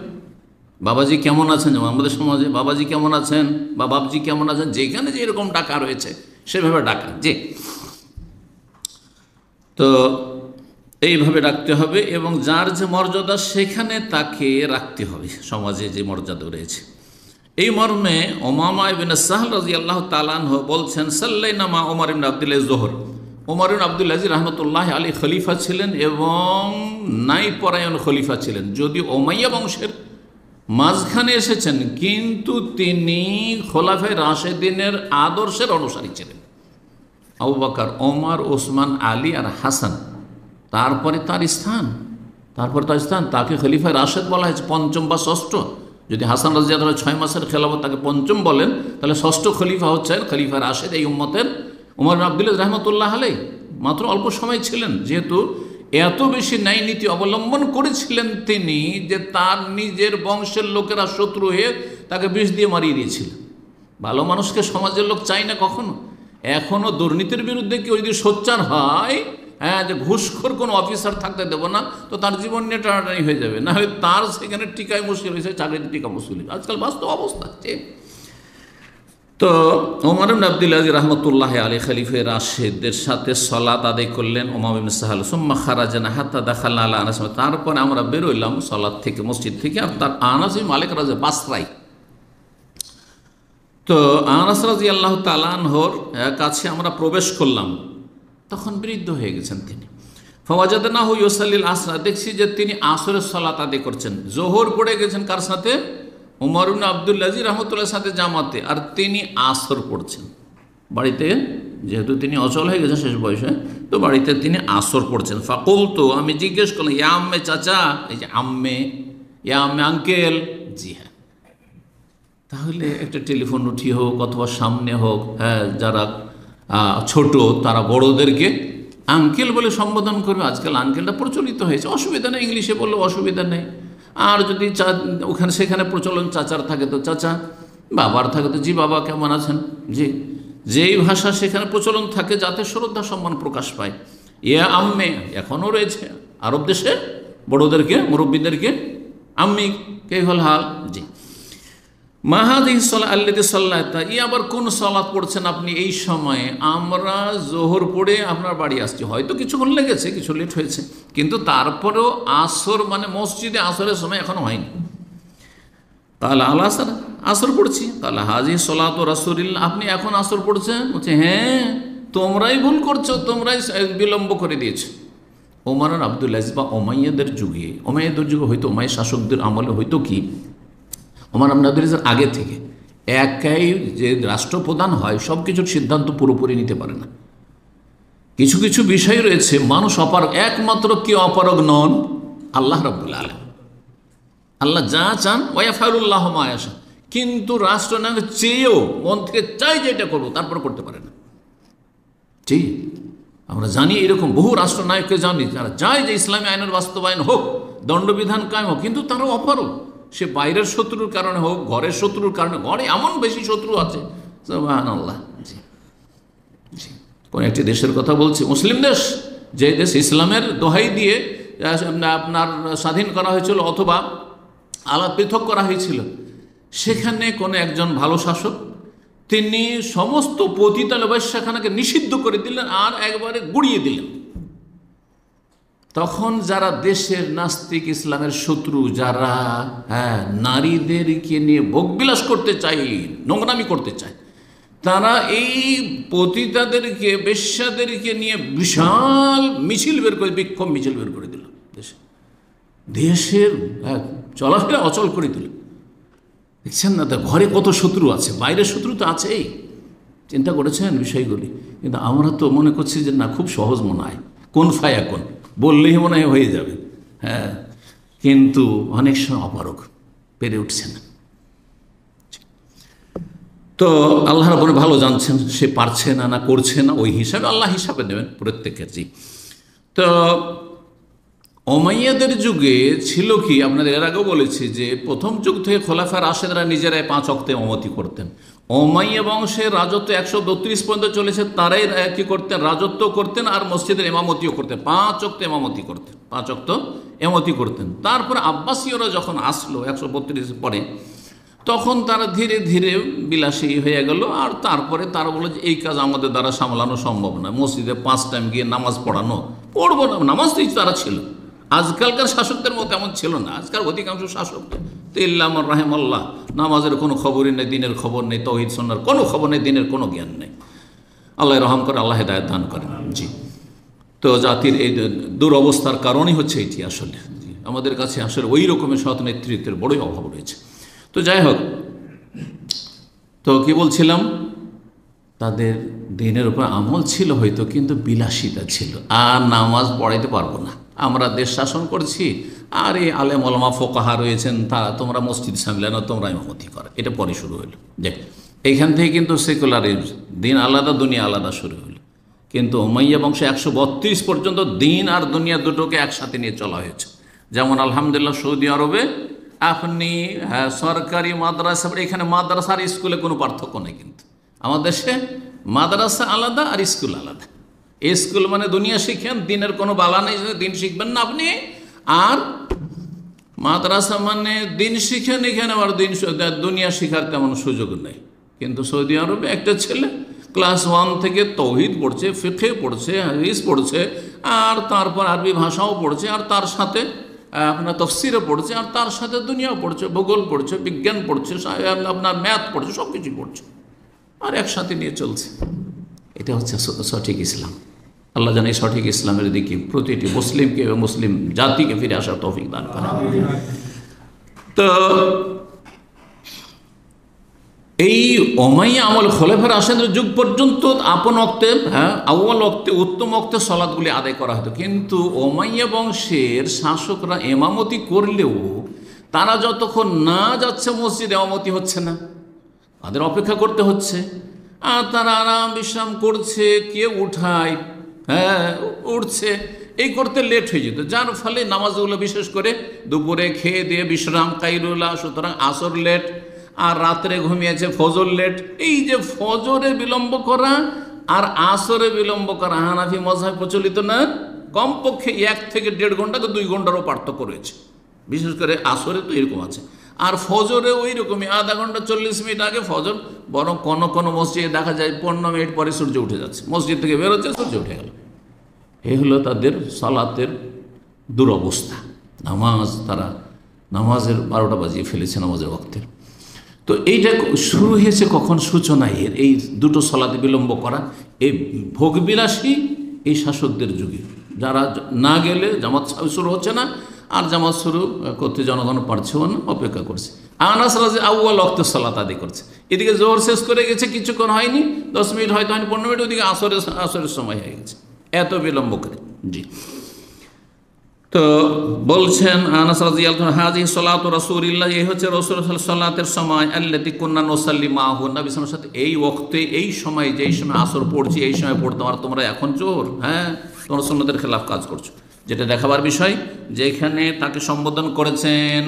বাবাজি কেমন আছেন, যেমন আমাদের সমাজে বাবাজি কেমন আছেন বা বাবজি কেমন আছেন, যেখানে যে এরকম ডাকা রয়েছে সেভাবে ডাকা, যে তো এইভাবে রাখতে হবে এবং যার যে মর্যাদা সেখানে তাকে রাখতে হবে, সমাজে যে মর্যাদা রয়েছে। এই মর্মে উমামা ইবনে সাহল রাদিয়াল্লাহু তাআলা আনহু বলছেন, সাল্লাইনা মা ওমর ইবনে আব্দুল আজিজ যোহর। ওমর ইবনে আব্দুল আজিজ রাহমাতুল্লাহি আলাইহি খলিফা ছিলেন এবং ন্যায়পরায়ণ খলিফা ছিলেন। যদি উমাইয়া বংশের মাঝখানে এসেছেন, কিন্তু তিনি খোলাফায়ে রাশেদিনের আদর্শের অনুসারী ছিলেন। আবু বকর, ওমর, ওসমান, আলী আর হাসান, তারপরে তার স্থান, তাকে খলিফায়ে রাশেদ বলা হয়েছে, পঞ্চম বা ষষ্ঠ। যদি হাসান রাদিয়াল্লাহু 6 মাসের খেলাফত তাকে পঞ্চম বলেন, তাহলে ষষ্ঠ খলিফা হচ্ছেন খলিফা রাশেদ এই উম্মতের ওমর ইবনে আব্দুল আজিজ রাহমাতুল্লাহ আলাইহি। মাত্র অল্প সময় ছিলেন, যেহেতু এত বেশি ন্যায় নীতি অবলম্বন করেছিলেন তিনি যে তার নিজের বংশের লোকেরা শত্রু হয়ে তাকে বিষ দিয়ে মারিয়ে দিয়েছিলেন। ভালো মানুষকে সমাজের লোক চাই না কখনো। এখনও দুর্নীতির বিরুদ্ধে কেউ যদি সোচ্চার হয়, হ্যাঁ, যে ঘুষখোর কোনো অফিসার থাকতে দেবো না, তো তার জীবন নিয়ে টানাটানি হয়ে যাবে, না হয় তার সেখানে টিকায় মুশকিল হয়েছে, চাকরিতে টিকা মুশকিল। আজকাল বাস্তব অবস্থা। তো ওমর ইবনে আব্দুল আজিজ রাহমাতুল্লাহি আলাইহি খলিফায়ে রাশেদের সাথে সালাত আদায় করলেন উমামা ইবনে সাহল। সুম্মা খারাজানা হাত্তা দাখালনা আলা আনাস। তারপরে আমরা বেরোইলাম সালাত থেকে, মসজিদ থেকে। আর তার আনাস ইবনে মালিক রাদিয়াল্লাহু বাসরাই। তো আনাস রাদিয়াল্লাহু তাআলা আনহুর কাছে আমরা প্রবেশ করলাম, তখন বৃদ্ধ হয়ে গেছেন তিনি। ফাওয়াজাদনাহু ইউসাল্লিল আসর, দেখছি যে তিনি আসরের সালাত আদায় করছেন। জোহর পড়ে গেছেন কার সাথে? ওমর ইবনে আব্দুল আজিজ রাহমাতুল্লাহর সাথে জামাতে, আর তিনি আসর পড়ছেন বাড়িতে। যেহেতু তিনি অচল হয়ে গেছেন শেষ বয়সে, তো বাড়িতে তিনি আসর পড়ছেন। ফাকুলতু, আমি জিজ্ঞেস করলাম, ইয়া আম্মে, চাচা, এই যে আম্মে, ইয়া আম্মে আঙ্কেল। জি হ্যাঁ। তাহলে একটা টেলিফোন উঠিয়ে হোক অথবা সামনে হোক, হ্যাঁ, যারা ছোট তারা বড়োদেরকে আঙ্কেল বলে সম্বোধন করবে। আজকাল আঙ্কেলটা প্রচলিত হয়েছে, অসুবিধা নেই, ইংলিশে বললেও অসুবিধা নেই। আর যদি ওখানে সেখানে প্রচলন চাচার থাকে তো চাচা, বাবার থাকে তো জি বাবা, কেমন আছেন, জি, যেই ভাষা সেখানে প্রচলন থাকে যাতে শ্রদ্ধা সম্মান প্রকাশ পায়। ইয়া আম্মে এখনও রয়েছে আরব দেশে, বড়োদেরকে, মুরব্বীদেরকে আম্মি কে হল হাল, জি। মাহাদিহি সালাত আল্লাতী সাল্লাতা, ই আবার কোন সালাত পড়ছেন আপনি এই সময়ে? আমরা জোহর পড়ে আপনার বাড়ি আসছি, হয়তো কিছুক্ষণ লেগেছে, কিছু লেট হয়েছে, কিন্তু তারপরেও আসর মানে মসজিদে আসরের সময় এখনো হয়নি। কালা আল আসর, আসর পড়ছি। কালা হাজি সালাতু রাসূলিল্লাহ, আপনি এখন আসর পড়ছেন? বলছে হ্যাঁ, তোমরাই ভুল করছো, তোমরাই বিলম্ব করে দিয়েছো। ওমর আব্দুল আজিজ বা ওমাইয়াদের যুগে, হয়তো ওমাইয়া শাসকদের আমলে হয়তো কি, ওমর ইবনে আব্দুল আজিজের আগে থেকে একাই যে রাষ্ট্রপ্রধান হয় সব কিছুর সিদ্ধান্ত পুরোপুরি নিতে পারে না। কিছু কিছু বিষয় রয়েছে মানুষ অপারগ, একমাত্র কে অপারগ নন? আল্লাহ রাব্বুল আলামিন। আল্লাহ যা চান ওয়াফালুল্লাহু মা ইয়াশা, কিন্তু রাষ্ট্রনায়ক চেয়েও মন থেকে চাই যে এটা করবো, তারপর করতে পারে না। ঠিক, আমরা জানি এরকম বহু রাষ্ট্রনায়ককে জানি যারা চায় যে ইসলামী আইনের বাস্তবায়ন হোক, দণ্ডবিধান কায়েম হোক, কিন্তু তারাও অপারগ। সে বাইরের শত্রুর কারণে হোক, ঘরের শত্রুর কারণে, ঘরে এমন বেশি শত্রু আছে, সুবহানাল্লাহ। জি জি, কোন একটি দেশের কথা বলছি, মুসলিম দেশ, যে দেশ ইসলামের দোহাই দিয়ে আপনার স্বাধীন করা হয়েছিল অথবা আলাদা পৃথক করা হয়েছিল, সেখানে কোনো একজন ভালো শাসক তিনি সমস্ত পতিতা ব্যবসাখানাকে নিষিদ্ধ করে দিলেন আর একবারে গুড়িয়ে দিলেন। তখন যারা দেশের নাস্তিক, ইসলামের শত্রু, যারা নারীদেরকে নিয়ে ভোগবিলাস করতে চায়, নোংরামি করতে চায়, তারা এই পতিতাদেরকে, বেশ্যাদেরকে নিয়ে বিশাল মিছিল বের করে, বিক্ষোভ মিছিল বের করে দিল, দেশের চলাফেরা অচল করে দিল। দেখছেন না, তো ঘরে কত শত্রু আছে, বাইরের শত্রু তো আছেই। চিন্তা করেছেন বিষয়গুলি? কিন্তু আমরা তো মনে করছি যে না, খুব সহজ মনে হয়, কোন ফায়া কোন বললেই মনে হয় হয়ে যাবে। হ্যাঁ, কিন্তু অনেক সময় অপারগ, পেরে উঠছে না। তো আল্লাহ রাব্বুল ভালো জানছেন সে পারছে না না করছে না, ওই হিসাবে আল্লাহ হিসাবে নেবেন প্রত্যেকের। জি। তো উমাইয়াদের যুগে ছিল কি, আপনাদের এর আগেও বলেছি যে প্রথম যুগ থেকে খোলাফা রাশেদরা নিজেরাই 5 ওয়াক্তে ইমামতি করতেন। উমাইয়া বংশের রাজত্ব 132 পর্যন্ত চলেছে, তারাই কি করতেন, রাজত্ব করতেন আর মসজিদের ইমামতিও করতেন, 5 ওয়াক্তে ইমামতি করতেন, 5 ওয়াক্ত ইমামতি করতেন। তারপরে আব্বাসীয়রা যখন আসলো 132 পরে, তখন তারা ধীরে ধীরে বিলাসী হয়ে গেল। আর তারপরে তারা বলে যে এই কাজ আমাদের দ্বারা সামলানো সম্ভব না, মসজিদে 5 টাইম গিয়ে নামাজ পড়বো না, নামাজ তো তারা ছিল। আজকালকার শাসকদের মতো এমন ছিল না। আজকাল অধিকাংশ শাসক তো ইল্লাহ রাহেমাল্লাহ, নামাজের কোনো খবরই নেই, দিনের খবর নেই, তৌহিদ সুন্নাহর কোনো খবর নেই, দিনের কোনো জ্ঞান নেই। আল্লাহ রহম করে, আল্লাহ হেদায়েত দান করেন। জি। তো জাতির এই দুরবস্থার কারণই হচ্ছে এটি আসলে। জি, আমাদের কাছে আসলে ওই রকমের সৎ নেতৃত্বের বড়ই অভাব রয়েছে। তো যাই হোক, তো কি বলছিলাম, তাদের দিনের উপর আমল ছিল হয়তো, কিন্তু বিলাসিতা ছিল। আর নামাজ পড়াইতে পারবো না, আমরা দেশ শাসন করছি, আর এই আলেম ওলামা ফোকাহা রয়েছেন, তারা তোমরা মসজিদ সামলে না, তোমরা ইমামতি করো, এটা পরে শুরু হলো। দেখ, এইখান থেকে কিন্তু সেকুলারিজম, দিন আলাদা দুনিয়া আলাদা শুরু হলো। কিন্তু উমাইয়া বংশে 132 পর্যন্ত দিন আর দুনিয়া দুটোকে একসাথে নিয়ে চলা হয়েছে। যেমন আলহামদুলিল্লাহ সৌদি আরবে আপনি সরকারি মাদ্রাসা, এখানে মাদ্রাসার স্কুলে কোনো পার্থক্য নেই। কিন্তু আমাদের দেশে মাদ্রাসা আলাদা আর স্কুল আলাদা। স্কুল মানে দুনিয়া শিখেন, দিনের কোনো বালা নেই, দিন শিখবেন না আপনি। আর মাদ্রাসা মানে দিন শিখেন, এখানে আবার দুনিয়া শিখার তেমন সুযোগ নেই। কিন্তু সৌদি আরবে একটা ছেলে ক্লাস 1 থেকে তৌহিদ পড়ছে, ফিকহে পড়ছে, হাদিস পড়ছে, আর তারপর আরবি ভাষাও পড়ছে, আর তার সাথে আপনার তফসিরও পড়ছে, আর তার সাথে দুনিয়াও পড়ছে, ভূগোল পড়ছে, বিজ্ঞান পড়ছে, আপনার ম্যাথ পড়ছে, সব কিছুই পড়ছে, আর একসাথে নিয়ে চলছে। এটা হচ্ছে সঠিক ইসলাম। আল্লাহ জানে সঠিক ইসলামের দিকে প্রতিটি মুসলিমকে এবং মুসলিম জাতিকে ফিরে আসার তৌফিক দান করেন। তো এই উমাইয়া আমল খোলাফা রাশেদের যুগ পর্যন্ত আপন ওয়াক্তে, আউয়াল ওয়াক্তে, উত্তম ওয়াক্তে সালাতগুলি আদায় করা হতো। কিন্তু উমাইয়া বংশের শাসকরা ইমামতি করলেও তারা যতক্ষণ না যাচ্ছে মসজিদে, ইমামতি হচ্ছে না, তাদের অপেক্ষা করতে হচ্ছে। আর তারা আরাম বিশ্রাম করছে, কে উঠায়, উঠছে, এই করতে লেট হয়ে যেত, যার ফলে নামাজগুলো বিশেষ করে দুপুরে খেয়ে দিয়ে বিশ্রাম, কাইরুল্লাহ, সুতরাং আসর লেট, আর রাত্রে ঘুমিয়েছে, ফজর লেট। এই যে ফজরে বিলম্ব করা আর আসরে বিলম্ব করা হানাফি মযহাবে প্রচলিত না, কমপক্ষে 1 থেকে 1.5 ঘন্টা, 2 ঘন্টারও পার্থক্য রয়েছে। বিশেষ করে আসরে তো এরকম আছে, আর ফজরে ওই রকমই আধা ঘন্টা 40 মিনিট আগে ফজর, বরং কোনো মসজিদে দেখা যায় 15 মিনিট পরে সূর্য উঠে যাচ্ছে, মসজিদ থেকে বেরোচ্ছে, সূর্য উঠে গেল। এই হলো তাদের সালাতের দুরবস্থা। তারা নামাজের 12টা বাজিয়ে ফেলেছে নামাজের ওয়াক্তের। তো এইটা শুরু হয়েছে কখন, সূচনা এই দুটো সালাতে বিলম্ব করা, এই ভোগবিলাসী এই শাসকদের যুগে, যারা না গেলে জামাত শুরু হচ্ছে না, আর জামাত শুরু করতে জনগণ পারছেও না, অপেক্ষা করছে। আনাস রাজি আউয়াল ওয়াক্তের সালাত আদায় করছে, এদিকে জোহর শেষ করে গেছে, কিছুক্ষণ হয়নি, 10 মিনিট হয়তো হয়নি, 15 মিনিট, ওদিকে আসরের সময় হয়ে গেছে, এত বিলম্ব করে। জি। তো বলছেন আনাস রাদিয়াল্লাহু আনহু, হাযিহি সালাতু রাসূলিল্লাহ, এই হচ্ছে রাসূলুল্লাহ সাল্লাতের সময়, আল্লাতী কুননা নুসাল্লি মাহু, নবী সাল্লাল্লাহু আলাইহি সাথে এই ওয়াক্তে, এই সময়, যেই সময় আসর পড়ছি, এই সময় পড়তাম, আর তোমরা এখন জোর, তোমরা সুন্নতের খেলাফ কাজ করছো। যেটা দেখাবার বিষয়, যেখানে তাকে সম্বোধন করেছেন,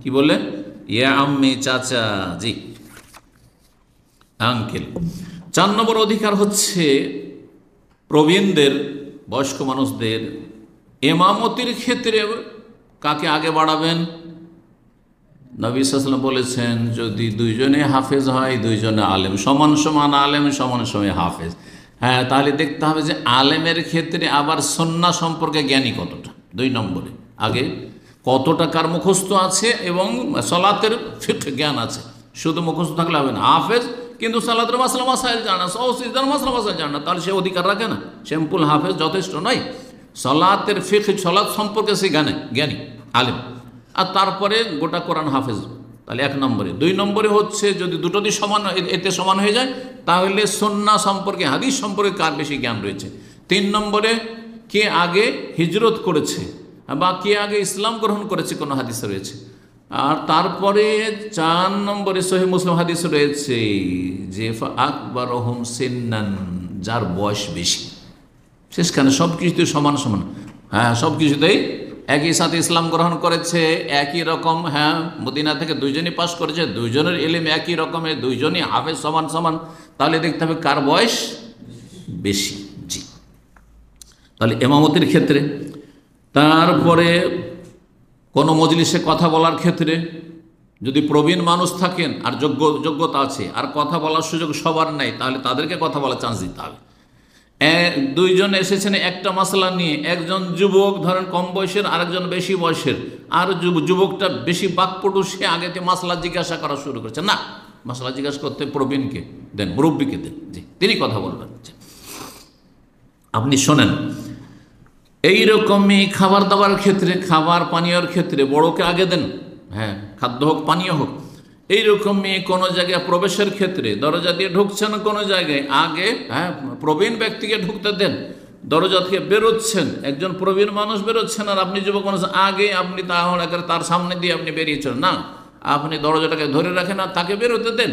কি বলে, ইয়া আম্মি, চাচা, জি, আঙ্কেল। 4 নম্বর অধিকার হচ্ছে প্রবীণদের, বয়স্ক মানুষদের ইমামতির ক্ষেত্রে কাকে আগে বাড়াবেন। নবী সাল্লাল্লাহু আলাইহি ওয়াসাল্লাম বলেছেন, যদি 2 জনে হাফেজ হয়, 2 জনে আলেম, সমান সমান আলেম, সমান সমান হাফেজ, তাহলে দেখতে হবে যে আলেমের ক্ষেত্রে আবার সুন্নাহ সম্পর্কে জ্ঞানী কতটা। 2 নম্বরে আগে কতটা কার মুখস্থ আছে এবং সালাতের ফিকহ জ্ঞান আছে। শুধু মুখস্থ থাকলে হবে না, হাফেজ কিন্তু সালাতের মাসলা মাসাইল জানা, সিজদার মাসলা মাসাইল জানা, তাহলে সে অধিকার রাখে না। সিম্পল হাফেজ যথেষ্ট নয়, সালাতের ফিকহ, সালাত সম্পর্কে সে জ্ঞানী আলেম, আর তারপরে গোটা কোরআন হাফেজ, তাহলে 1 নম্বরে। 2 নম্বরে হচ্ছে যদি দুটোতেই সমান এতে সমান হয়ে যায় তাহলে সুন্নাহ সম্পর্কে হাদিস সম্পর্কে কার বেশি জ্ঞান রয়েছে। 3 নম্বরে কে আগে হিজরত করেছে বা কে আগে ইসলাম গ্রহণ করেছে কোনো হাদিসে রয়েছে। আর তারপরে 4 নম্বরে সহিহ মুসলিম হাদিস রয়েছে যে আকবারহুম সিন্নান, যার বয়স বেশি। শেষখানে সব কিছুতে সমান সমান, হ্যাঁ সব কিছুতেই একই সাথে ইসলাম গ্রহণ করেছে, একই রকম, হ্যাঁ মদিনা থেকে 2 জনই পাশ করেছে, 2 জনের ইলম একই রকমের, 2 জনই হাফেজ সমান সমান, তাহলে দেখতে হবে কার বয়স বেশি। জি, তাহলে ইমামতির ক্ষেত্রে। তারপরে কোনো মজলিসে কথা বলার ক্ষেত্রে যদি প্রবীণ মানুষ থাকেন আর যোগ্যতা আছে আর কথা বলার সুযোগ সবার নেই, তাহলে তাদেরকে কথা বলার চান্স দিতে হবে। 2 জন এসেছেন একটা মাসলা নিয়ে, একজন যুবক ধরেন কম বয়সের, আরেকজন বেশি বয়সের, আর যুবকটা বেশি বাকপটু, সে আগেতে মাসলা জিজ্ঞাসা করা শুরু করেছে। না, মাসলা জিজ্ঞাসা করতে প্রবীণকে দেন, মুরব্বীকে দেন, জি তিনি কথা বলবেন। আপনি শোনেন। এইরকমই খাবার দাবার ক্ষেত্রে, খাবার পানীয়র ক্ষেত্রে বড়কে আগে দেন, হ্যাঁ খাদ্য হোক পানীয় হোক। এইরকমই কোনো জায়গায় প্রবেশের ক্ষেত্রে দরজা দিয়ে ঢুকছেন কোনো জায়গায়, আগে হ্যাঁ প্রবীণ ব্যক্তিকে ঢুকতে দেন। দরজা থেকে বেরোচ্ছেন, একজন প্রবীণ মানুষ বেরোচ্ছেন আর আপনি যুবক মানুষ, আগে আপনি তাহলে তার সামনে দিয়ে আপনি বেরিয়েছেন না, আপনি দরজাটাকে ধরে রাখেন আর তাকে বেরোতে দেন।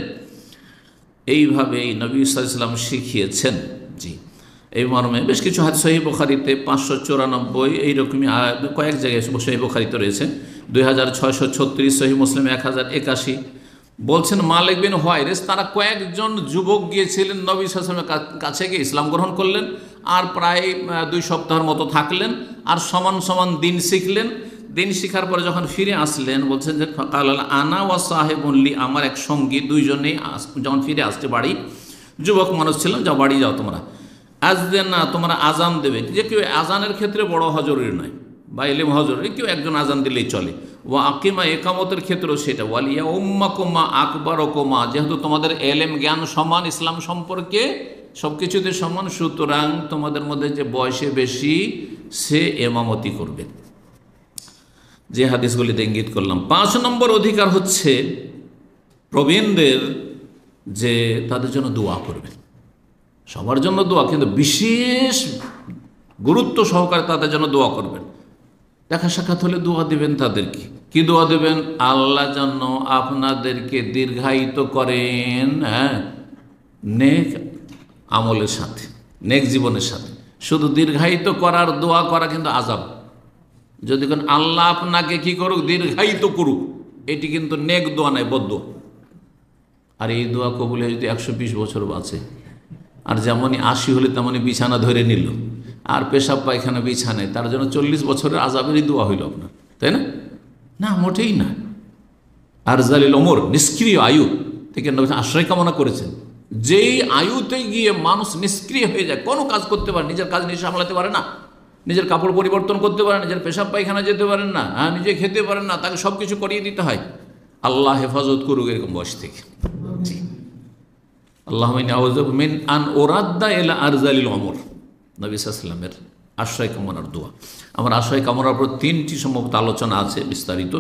এইভাবেই নবী সাল্লাল্লাহু আলাইহি ওয়াসাল্লাম শিখিয়েছেন। জি, এই মর্মে বেশ কিছু হাদিস সহিহ বুখারীতে 594, এইরকমই কয়েক জায়গায় সহিহ বুখারীতে রয়েছে। 2636, সহিহ মুসলিম 1081। বলছেন মালিক বিন হুয়াইরিস, তারা কয়েকজন যুবক গিয়েছিলেন নবী সাল্লাল্লাহু আলাইহি ওয়াসাল্লামের কাছে গিয়ে ইসলাম গ্রহণ করলেন, আর প্রায় 2 সপ্তাহের মতো থাকলেন, আর সমান সমান দিন শিখলেন। দিন শিখার পরে যখন ফিরে আসলেন, বলছেন যে কাল আনা ওয়া সাহেবুন লি, আমার এক সঙ্গী, 2 জনেই যখন ফিরে আসছে বাড়ি, যুবক মানুষ ছিলাম, যাও বাড়ি যাও তোমরা, আজদেন না তোমরা আজান দেবে। যে কেউ আজানের ক্ষেত্রে বড় হজরুরি নয় বা ইলম হজরুরি, কেউ একজন আজান দিলেই চলে। ওয়া আকিমা, একামতের ক্ষেত্রেও সেটা। ওয়ালিয়া উম্মাকুমা আকবারকুমা, যেহেতু তোমাদের এলেম জ্ঞান সমান ইসলাম সম্পর্কে সব কিছুতে সমান, সুতরাং তোমাদের মধ্যে যে বয়সে বেশি সে এমামতি করবে। যে হাদিসগুলিতে ইঙ্গিত করলাম। 5 নম্বর অধিকার হচ্ছে প্রবীণদের যে তাদের জন্য দোয়া করবেন। সবার জন্য দোয়া, কিন্তু বিশেষ গুরুত্ব সহকারে তাদের জন্য দোয়া করবেন। দেখা সাক্ষাৎ হলে দোয়া দেবেন তাদেরকে। কি দোয়া দেবেন? আল্লাহ যেন আপনাদেরকে দীর্ঘায়িত করেন, হ্যাঁ নেক আমলের সাথে, নেক জীবনের সাথে। শুধু দীর্ঘায়িত করার দোয়া করা কিন্তু আযাব। যদি কোন আল্লাহ আপনাকে কি করুক, দীর্ঘায়িত করুক, এটি কিন্তু নেক দোয়া নয়, বদদোয়া। আর এই দোয়া কবুল হয়ে যদি 120 বছর বাঁচে, আর যেমনই 80 হলে তেমনই বিছানা ধরে নিল, আর পেশাব পায়খানা বিছানায়, তার জন্য 40 বছরের আযাবেরই দোয়া হইল আপনার, তাই না? না, মোটেই না। আর জালিল ওমর, নিষ্ক্রিয় আয়ু থেকে আশ্রয় কামনা করেছেন। যেই আয়ুতে গিয়ে মানুষ নিষ্ক্রিয় হয়ে যায়, কোনো কাজ করতে পারে, নিজের কাজ নিজে সামলাতে পারে না, নিজের কাপড় পরিবর্তন করতে পারে না, নিজের পেশাব পায়খানা যেতে পারেন না, হ্যাঁ নিজে খেতে পারেন না, তাকে সব কিছু করিয়ে দিতে হয়। আল্লাহ হেফাজত করুক এরকম বয়স থেকে। জি, আল্লাহুম্মা আউযু মিন আন উরাদ্দা ইলা আরজালিল উমর, নবী সাল্লাল্লাহু আলাইহি ওয়াসাল্লামের আশ্রয় কামনার দোয়া। আমার আশ্রয় কামনার উপর 3টি সম্ভবত আলোচনা আছে বিস্তারিত,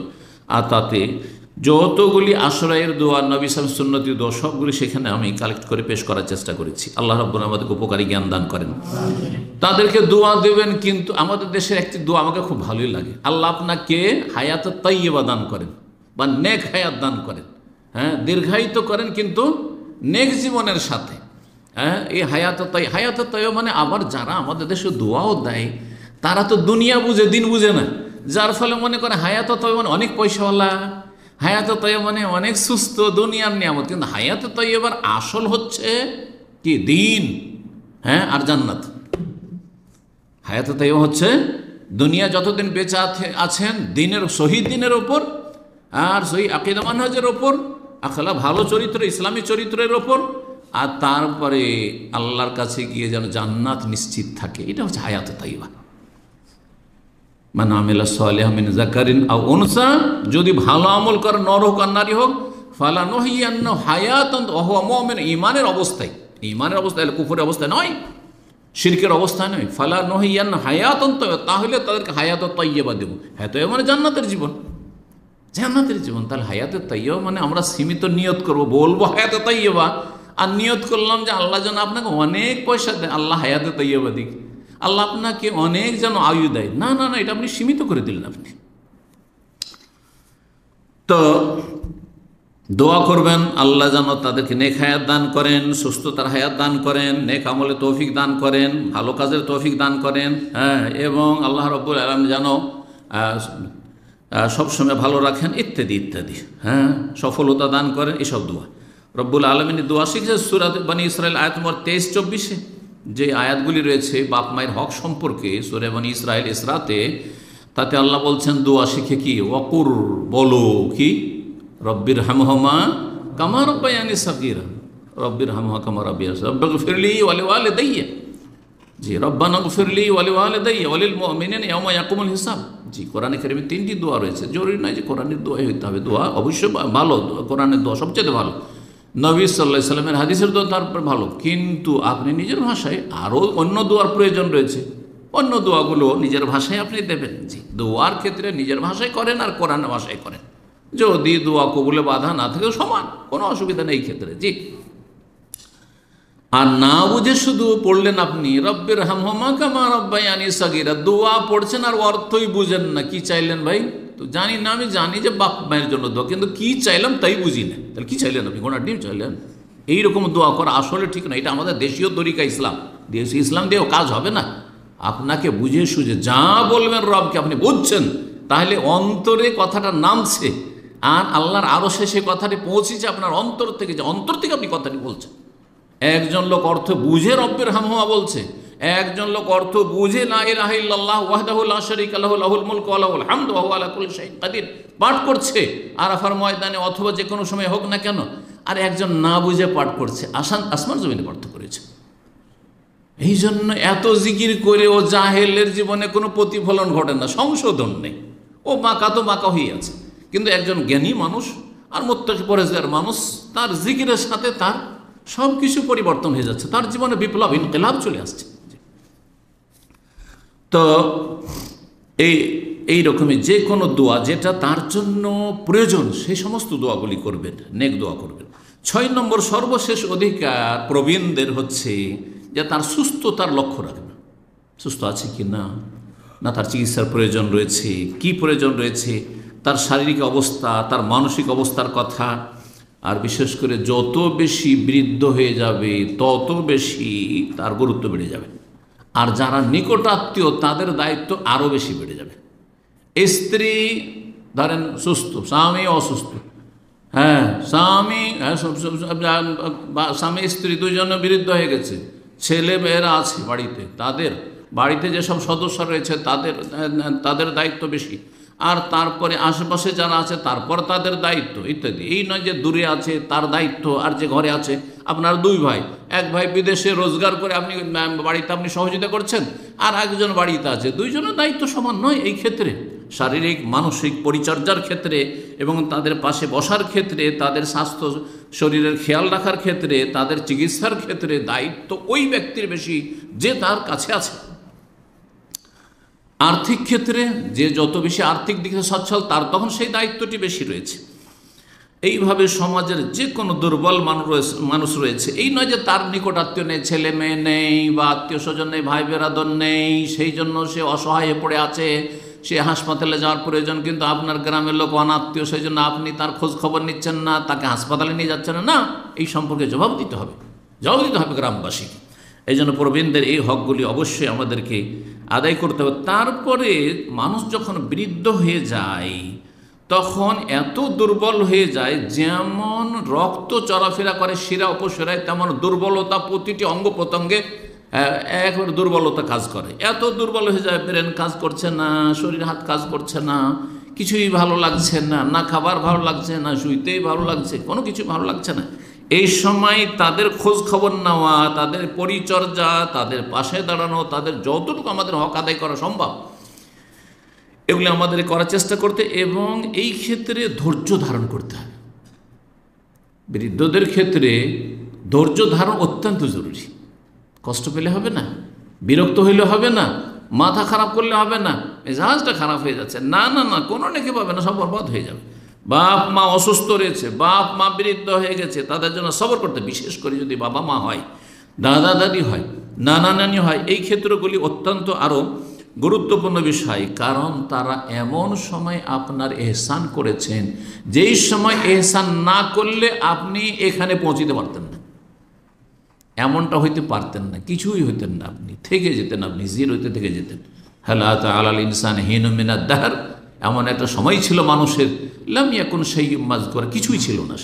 আর তাতে যতগুলি আশ্রয়ের দোয়া, নবী সাল্লাল্লাহু আলাইহি ওয়াসাল্লামের সুন্নতি দোয়া, সবগুলি সেখানে আমি কালেক্ট করে পেশ করার চেষ্টা করেছি। আল্লাহ রাব্বুল আলামিন আমাদেরকে উপকারী জ্ঞান দান করেন। তাদেরকে দোয়া দেবেন, কিন্তু আমাদের দেশের একটি দোয়া আমাকে খুব ভালোই লাগে, আল্লাহ আপনাকে হায়াত তাইয়্যিবা দান করেন বা নেক হায়াত দান করেন, হ্যাঁ দীর্ঘায়িত করেন, কিন্তু নেক জীবনের সাথে। হ্যাঁ, এই হায়াত তাইয়্যিবা মানে, আবার যারা আমাদের দেশে দোয়াও দেয় তারা তো দুনিয়া বুঝে, দিন বুঝে না, যার ফলে মনে করে হায়াত তাইয়্যিবা মানে অনেক পয়সাওয়ালা, হায়াত তাইয়্যিবা মানে অনেক সুস্থ, দুনিয়ার নিয়ামত। কিন্তু হায়াত তাইয়্যিবার আসল হচ্ছে কি? দিন, হ্যাঁ আর জান্নাত। হায়াত তাইয়্যিবা হচ্ছে দুনিয়া যতদিন বেঁচে আছেন দিনের, শহীদ দিনের ওপর, আর সহি আকীদা মানহাজের ওপর, আখলা ভালো চরিত্র, ইসলামী চরিত্রের ওপর, আর তারপরে আল্লাহর কাছে গিয়ে যেন জান্নাত নিশ্চিত থাকে। এটা হচ্ছে হায়াত তাইয়্যিবা। মান আমিলা সালিহাম মিন যাকারিন আও উনসা, যদি ভালো আমল করে, নর হোক আর নারী হোক, ফালানুহিয়ান্নাহু হায়াতান ওয়া হুয়া মুমিন, ঈমানের অবস্থায়, ঈমানের অবস্থায়, কুফরের অবস্থায় নয়, শিরকের অবস্থায় নয়। ফালানুহিয়ান্নাহু হায়াতান, তাহলে তাদেরকে হায়াত তাইয়্যিবা দেব। হায়াত তাইয়্যিবা মানে জান্নাতের জীবন। জান্নাতের জীবন। তাহলে হায়াতে তাইয়্যিবা মানে আমরা সীমিত নিয়ত করব, বলবো হায়াতে তাইয়্যিবা, আর নিয়ত করলাম যে আল্লাহ যেন আপনাকে অনেক পয়সা দেয়, আল্লাহ হায়াতে তাইয়্যিবা দিক, আল্লাহ আপনাকে অনেক যেন আয়ু দেয়। না না না, এটা আপনি সীমিত করে দিলেন আপনি। তো দোয়া করবেন আল্লাহ যেন তাদেরকে নেক হায়াত দান করেন, সুস্থতার হায়াত দান করেন, নেক আমলে তৌফিক দান করেন, ভালো কাজের তৌফিক দান করেন, হ্যাঁ, এবং আল্লাহ রাব্বুল আলামিন যেন সবসময় ভালো রাখেন, ইত্যাদি ইত্যাদি, হ্যাঁ, সফলতা দান করেন, এসব দোয়া রব্বুল আলামিনের দোয়া শিখেছে সূরা বনী ইসরাইল আয়াত নম্বর 23-24 যে আয়াতগুলি রয়েছে বাপ মায়ের হক সম্পর্কে সূরা বনী ইসরাইল ইসরাতে, তাতে আল্লাহ বলছেন দোয়া শিখে কি, ওয়াকুর, বলো কি, রব্বির হামহুমা কামা রাব্বায়ানি সাগীরা, রব্বির হামহুমা কামা রাব্বায়ানি রব্বিগফিরলি ওয়া লিওয়ালিদাইয়া, জি, রব্বানা গফিরলি ওয়া লিওয়ালিদাইয়া ওয়া লিল মুমিনিনা ইয়াওমা ইয়াকুমুল হিসাব। জি, কোরআনে কারিমে 3টি দোয়া রয়েছে, জরুরি নয় যে কোরআনের দোয়াই হইতে হবে, দোয়া অবশ্যই ভালো, কোরআনের দোয়া সবচেয়ে ভালো, নবী সাল্লাল্লাহু আলাইহি সাল্লামের হাদিসের দোয়া তারপর ভালো, কিন্তু আপনি নিজের ভাষায় আরও অন্য দোয়ার প্রয়োজন রয়েছে, অন্য দোয়াগুলো নিজের ভাষায় আপনি দেবেন। জি, দোয়ার ক্ষেত্রে নিজের ভাষায় করেন আর কোরআনের ভাষায় করেন, যদি দোয়া কবুলে বাধা না থাকে সমান, কোনো অসুবিধা নেই এই ক্ষেত্রে। জি, আর না বুঝে শুধু পড়লেন আপনি রব্বির হামহুমা কামা রাব্বায়ানি সাগীরা, দোয়া পড়ছেন আর অর্থই বুঝেন না, কি চাইলেন ভাই, তো জানি না, আমি জানি যে বাপ মায়ের জন্য দোয়া, কিন্তু কি চাইলাম তাই বুঝি না, তাহলে কি চাইলেন আপনি, ঘোড়ার ডিম চাইলেন? এইরকম দোয়া করা আসলে ঠিক না, এটা আমাদের দেশীয় তরিকা, ইসলাম দেশীয় ইসলাম দিয়েও কাজ হবে না। আপনাকে বুঝে সুঝে যা বলবেন রবকে আপনি বুঝছেন, তাহলে অন্তরে কথাটা নামছে, আর আল্লাহর আরো শেষে কথাটি পৌঁছেছে আপনার অন্তর থেকে, যে অন্তর থেকে আপনি কথাটি বলছেন। একজন লোক অর্থ বুঝে রব্বির হামহুমা বলছে, একজন লোক অর্থ বুঝে লা ইলাহা ইল্লাল্লাহু ওয়াহদাহু লা শারীকা লাহু লাহুল মুলকু ওয়া লাহুল হামদু ওয়া হুয়া আলা কুল্লি শাইইন কাদির পাঠ করছে আরাফার ময়দানে অথবা যে কোনো সময় হোক না কেন, আর একজন না বুঝে পাঠ করছে, আসমান জমিনে পার্থক্য করেছে। এই জন্য এত জিকির করে ও জাহেলের জীবনে কোনো প্রতিফলন ঘটে না, সংশোধন নেই, ও বাঁকা তো বাঁকা হয়ে আছে। কিন্তু একজন জ্ঞানী মানুষ আর মুত্তাকি পরেজগার মানুষ, তার জিকিরের সাথে তার সব কিছু পরিবর্তন হয়ে যাচ্ছে, তার জীবনে বিপ্লব, ইনকিলাব চলে আসছে। তো এই রকমের যে কোনো দোয়া যেটা তার জন্য প্রয়োজন, সেই সমস্ত দোয়াগুলি করবেন, নেক দোয়া করবেন। 6 নম্বর সর্বশেষ অধিকার প্রবীণদের হচ্ছে যে তার সুস্থতার লক্ষ্য রাখবে, সুস্থ আছে কি না, না তার চিকিৎসার প্রয়োজন রয়েছে, কি প্রয়োজন রয়েছে, তার শারীরিক অবস্থা, তার মানসিক অবস্থার কথা। আর বিশেষ করে যত বেশি বৃদ্ধ হয়ে যাবে তত বেশি তার গুরুত্ব বেড়ে যাবে, আর যারা নিকটাত্মীয় তাদের দায়িত্ব আরও বেশি বেড়ে যাবে। স্ত্রী ধরেন সুস্থ, স্বামী অসুস্থ, হ্যাঁ, স্বামী স্ত্রী দুজনে বৃদ্ধ হয়ে গেছে, ছেলে মেয়েরা আছে বাড়িতে, তাদের বাড়িতে যেসব সদস্য রয়েছে তাদের দায়িত্ব বেশি, আর তারপরে আশেপাশে যারা আছে তারপর তাদের দায়িত্ব ইত্যাদি। এই নয় যে দূরে আছে তার দায়িত্ব, আর যে ঘরে আছে, আপনার 2 ভাই, এক ভাই বিদেশে রোজগার করে আপনি বাড়িতে আপনি সহযোগিতা করছেন, আর একজন বাড়িতে আছে, 2 জনের দায়িত্ব সমান নয়। এই ক্ষেত্রে শারীরিক মানসিক পরিচর্যার ক্ষেত্রে এবং তাদের পাশে বসার ক্ষেত্রে, তাদের স্বাস্থ্য শরীরের খেয়াল রাখার ক্ষেত্রে, তাদের চিকিৎসার ক্ষেত্রে দায়িত্ব ওই ব্যক্তির বেশি যে তার কাছে আছে। আর্থিক ক্ষেত্রে যে যত বেশি আর্থিক দিকে সচ্ছল, তার তখন সেই দায়িত্বটি বেশি রয়েছে। এইভাবে সমাজের যে কোনো দুর্বল মানুষ রয়েছে, এই নয় যে তার নিকট আত্মীয় নেই, ছেলে মেয়ে নেই, বা আত্মীয় স্বজন নেই, ভাই বেরাদর নেই, সেই জন্য সে অসহায় হয়ে পড়ে আছে, সে হাসপাতালে যাওয়ার প্রয়োজন, কিন্তু আপনার গ্রামের লোক অনাত্মীয়, সেই জন্য আপনি তার খোঁজ খবর নিচ্ছেন না, তাকে হাসপাতালে নিয়ে যাচ্ছেন না। এই সম্পর্কে জবাব দিতে হবে গ্রামবাসীকে। এই জন্য প্রবীণদের এই হকগুলি অবশ্যই আমাদেরকে আদায় করতে হবে। তারপরে মানুষ যখন বৃদ্ধ হয়ে যায় তখন এত দুর্বল হয়ে যায়, যেমন রক্ত চলাফেরা করে শিরা উপশিরায়, তেমন দুর্বলতা প্রতিটি অঙ্গ প্রত্যঙ্গে একবার দুর্বলতা কাজ করে। এত দুর্বল হয়ে যায়, ব্রেন কাজ করছে না, শরীর হাত কাজ করছে না, কিছুই ভালো লাগছে না, না খাবার ভালো লাগছে না, শুইতেই ভালো লাগছে, কোনো কিছু ভালো লাগছে না। এই সময় তাদের খোঁজ খবর নেওয়া, তাদের পরিচর্যা, তাদের পাশে দাঁড়ানো, তাদের যতটুকু আমাদের হক আদায় করা সম্ভব, এগুলি আমাদের করার চেষ্টা করতে, এবং এই ক্ষেত্রে ধৈর্য ধারণ করতে হবে। বৃদ্ধদের ক্ষেত্রে ধৈর্য ধারণ অত্যন্ত জরুরি। কষ্ট পেলে হবে না, বিরক্ত হইলে হবে না, মাথা খারাপ করলে হবে না, মেজাজটা খারাপ হয়ে যাচ্ছে, না না না, কোনো নেকি পাবে না, সব বরবাদ হয়ে যাবে। বাপ মা অসুস্থ রয়েছে, বাপ মা বৃদ্ধ হয়ে গেছে, তাদের জন্য সবর করতে, বিশেষ করে যদি বাবা মা হয়, দাদা দাদি হয়, নানা নানি হয়, এই ক্ষেত্রগুলি অত্যন্ত আরও গুরুত্বপূর্ণ বিষয়। কারণ তারা এমন সময় আপনার এহসান করেছেন যেই সময় এহসান না করলে আপনি এখানে পৌঁছিতে পারতেন না, এমনটা হইতে পারতেন না, কিছুই হইতেন না, আপনি থেকে যেতেন, আপনি জিরোতে থেকে যেতেন। হালাত আলাল ইনসান হিন মিনাদ দাহর, এমন একটা সময় ছিল মানুষের, লাম ইয়াকুন শাইউম মাযকুর, কিছুই ছিল না,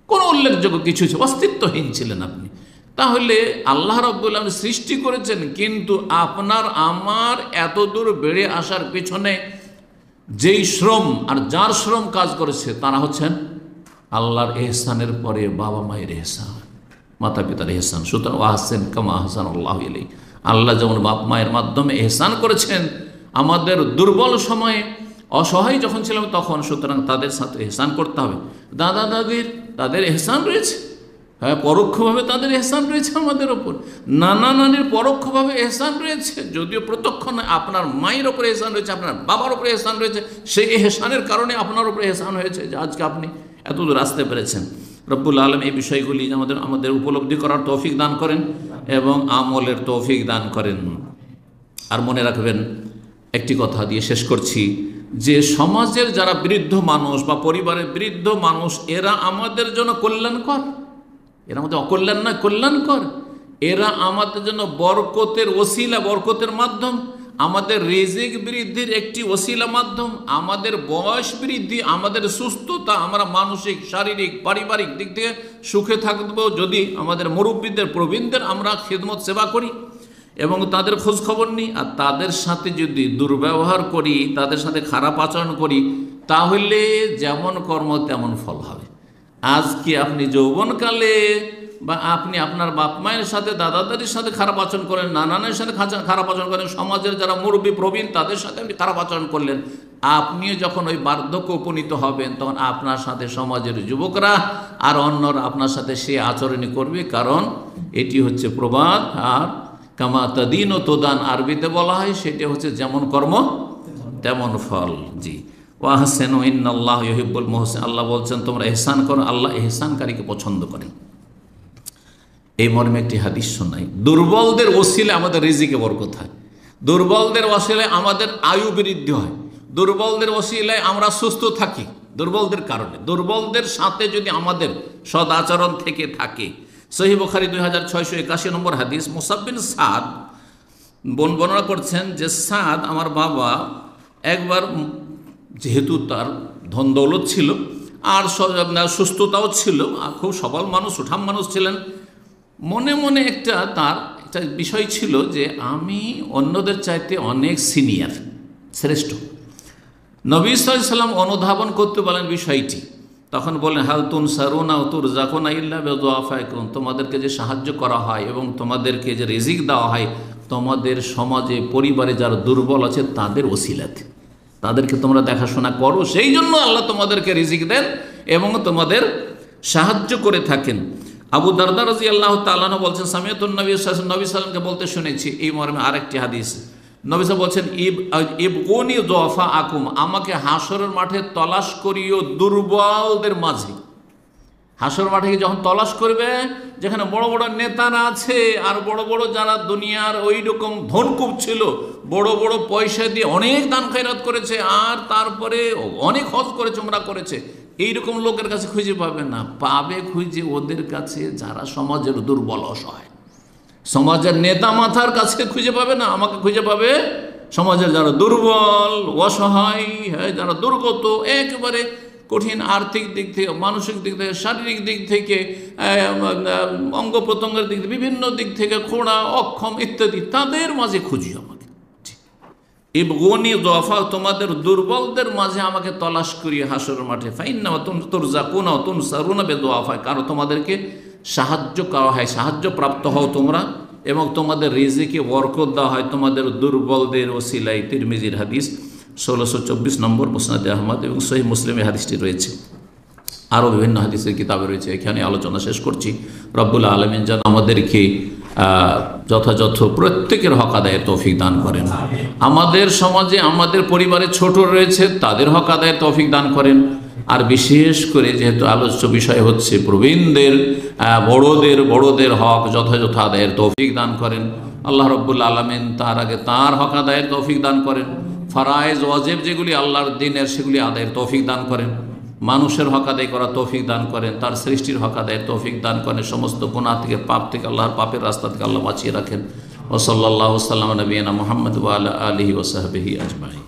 কোনো উল্লেখযোগ্য কিছু ছিল, অস্তিত্বহীন ছিলেন আপনি। তাহলে আল্লাহ রাব্বুল আলামিন সৃষ্টি করেছেন, কিন্তু আপনার আমার এত দূর বেড়ে আসার পেছনে যেই শ্রম আর যার শ্রম কাজ করেছে তারা হচ্ছেন আল্লাহর এহসানের পরে বাবা মায়ের এহসান, মাতা পিতার এহসান। সুতরাং আহসান কামা আহসান আল্লাহু ইলাইহি, আল্লাহ যেমন বাপ মায়ের মাধ্যমে এহসান করেছেন আমাদের দুর্বল সময়ে, অসহায় যখন ছিলাম তখন, সুতরাং তাদের সাথে এহসান করতে হবে। দাদা দাদির তাদের এহসান রয়েছে, হ্যাঁ, পরোক্ষভাবে তাদের এহসান রয়েছে আমাদের ওপর। নানা নানির পরোক্ষভাবে এহসান রয়েছে, যদিও প্রত্যক্ষ নয়। আপনার মায়ের ওপরে এহসান রয়েছে, আপনার বাবার ওপরে এহসান রয়েছে, সেই এহসানের কারণে আপনার ওপরে এহসান হয়েছে যে আজকে আপনি এত দূর আসতে পেরেছেন। রব্বুল আলম এই বিষয়গুলি আমাদের উপলব্ধি করার তৌফিক দান করেন এবং আমলের তৌফিক দান করেন। আর মনে রাখবেন, একটি কথা দিয়ে শেষ করছি, যে সমাজের যারা বৃদ্ধ মানুষ বা পরিবারের বৃদ্ধ মানুষ, এরা আমাদের জন্য কল্যাণকর, এরা আমাদের অকল্যাণ নয়, কল্যাণকর। এরা আমাদের জন্য বরকতের ওসিলা, বরকতের মাধ্যম, আমাদের রিজিক বৃদ্ধির একটি ওসিলা মাধ্যম, আমাদের বয়স বৃদ্ধি, আমাদের সুস্থতা, আমরা মানসিক, শারীরিক, পারিবারিক দিক থেকে সুখে থাকবো যদি আমাদের মুরব্বীদের, প্রবীণদের আমরা খিদমত সেবা করি এবং তাদের খোঁজ খবর নিই। আর তাদের সাথে যদি দুর্ব্যবহার করি, তাদের সাথে খারাপ আচরণ করি, তাহলে যেমন কর্ম তেমন ফল হবে। আজকে আপনি যৌবনকালে বা আপনি আপনার বাপ মায়ের সাথে, দাদা দাদির সাথে খারাপ আচরণ করেন, নানানের সাথে খারাপ আচরণ করেন, সমাজের যারা মুরব্বী প্রবীণ তাদের সাথে আপনি খারাপ আচরণ করলেন, আপনিও যখন ওই বার্ধক্য উপনীত হবেন তখন আপনার সাথে সমাজের যুবকরা আর অন্যরা আপনার সাথে সে আচরণই করবে। কারণ এটি হচ্ছে প্রবাদ, আর কামা তাদিন ও তোদান আরবিতে বলা হয়, সেটা হচ্ছে যেমন কর্ম তেমন ফল। জি, ওয়াহসেন ইন্নাল্লাহ ইউহিব্বুল মুহসিন, আল্লাহ বলছেন তোমরা এহসান করো, আল্লাহ এহসানকারীকে পছন্দ করেন। এই মর্মে একটি হাদিস শোনাই, দুর্বলদের ওসিলে আমাদের রিজিকে বরকত হয়, দুর্বলদের ওসিলে আমাদের আয়ু বৃদ্ধি হয়, দুর্বলদের ওসিলায় আমরা সুস্থ থাকি। দুর্বলদের কারণে, দুর্বলদের সাথে যদি আমাদের সদাচরণ থেকে থাকে। সহিহ বুখারী 2681 নম্বর হাদিস, মুসাব বিন সাদ বর্ণনা করছেন যে সাদ আমার বাবা একবার, যেহেতু তার ধন দৌলত ছিল আর সুস্থতাও ছিল, খুব সবল মানুষ, সুঠাম মানুষ ছিলেন, মনে মনে তার একটা বিষয় ছিল যে আমি অন্যদের চাইতে অনেক সিনিয়র, শ্রেষ্ঠ। নবী সাল্লাল্লাহু আলাইহি ওয়াসাল্লাম অনুধাবন করতে বলেন বিষয়টি, তখন বলেন হাল তুনসারুনা ওয়া তুরজাকুনা ইল্লা বিদুআফাইকুম, তোমাদেরকে যে সাহায্য করা হয় এবং তোমাদেরকে যে রিজিক দেওয়া হয় তোমাদের সমাজে, পরিবারে যারা দুর্বল আছে তাদের ওসিলাতে, তাদেরকে তোমরা দেখাশোনা করো, সেই জন্য আল্লাহ তোমাদেরকে রিজিক দেন এবং তোমাদের সাহায্য করে থাকেন। আবু দারদা রাদিয়াল্লাহু তাআলা আনহু বলছেন, সামিয়াতুন নবী সাল্লাল্লাহু আলাইহি ওয়াসাল্লাম, নবী সাল্লাল্লাহু আলাইহি ওয়াসাল্লামকে বলতে শুনেছি। এই মর্মে আরেকটি হাদিস, নবী সাল্লাল্লাহু বলছেন, ইবগুনি দুআফা আকুম, আমাকে হাসরের মাঠে তলাশ করিও দুর্বলদের মাঝে। হাসর মাঠে যখন তলাশ করবে, যেখানে বড় বড় নেতারা আছে আর বড় বড় যারা দুনিয়ার ওই রকম ধনকুব ছিল, বড় বড় পয়সা দিয়ে অনেক দান খয়রাত করেছে আর তারপরে অনেক হজ করেছে, উমরা করেছে, এইরকম লোকের কাছে খুঁজে পাবে না, পাবে খুঁজে ওদের কাছে যারা সমাজের দুর্বল অসহায়। সমাজের নেতা মাথার কাছে খুঁজে পাবে না, আমাকে খুঁজে পাবে সমাজের যারা দুর্বল, অসহায়, হ্যাঁ, যারা দুর্গত, একেবারে কঠিন আর্থিক দিক থেকে, মানসিক দিক থেকে, শারীরিক দিক থেকে, অঙ্গ প্রত্যঙ্গের দিক থেকে, বিভিন্ন দিক থেকে খোঁড়া, অক্ষম ইত্যাদি, তাদের মাঝে খুঁজি আমাকে। ইবগুনি দুআফা, তোমাদের দুর্বলদের মাঝে আমাকে তলাশ করিয়ে হাসরের মাঠে। ফাইন্নামা তুরজাকুনা ওয়া তুনসারুনা বিদুআফা, কারণ তোমাদেরকে সাহায্য করা হয়, সাহায্য প্রাপ্ত হও তোমরা এবং তোমাদের রিজিকে বরকত দেওয়া হয় তোমাদের দুর্বলদের ওসিলায়। তিরমিজির হাদিস 1624 নম্বর, মুসনাদে আহমদ এবং সহিহ মুসলিমে হাদিসটি রয়েছে। আরও বিভিন্ন হাদিসের কিতাবে রয়েছে, এখানে আলোচনা শেষ করছি। রব্বুল আলামিন যেন আমাদেরকে যথাযথ প্রত্যেকের হক আদায়ের তৌফিক দান করেন। আমাদের সমাজে, আমাদের পরিবারে ছোট রয়েছে, তাদের হক আদায়ের তৌফিক দান করেন। আর বিশেষ করে যেহেতু আলোচ্য বিষয় হচ্ছে প্রবীণদের বড়দের হক যথাযথ আদায়ের তৌফিক দান করেন। আল্লাহ রব্বুল আলামিন তার আগে তার হক আদায়ের তৌফিক দান করেন। ফারায়েজ ওয়াজিব যেগুলি আল্লাহর দ্বীনের সেগুলি আদায়ের তৌফিক দান করেন। মানুষের হক আদায় করার তৌফিক দান করেন, তার সৃষ্টির হক আদায়ের তৌফিক দান করেন। সমস্ত গুনাহ থেকে, পাপ থেকে, আল্লাহর পাপের রাস্তা থেকে আল্লাহ বাঁচিয়ে রাখেন। ওয়া সাল্লাল্লাহু সাল্লাম নবিয়ানা মুহাম্মদ ওয়া আলা আলিহি ওয়া সাহবিহি আজমাইন।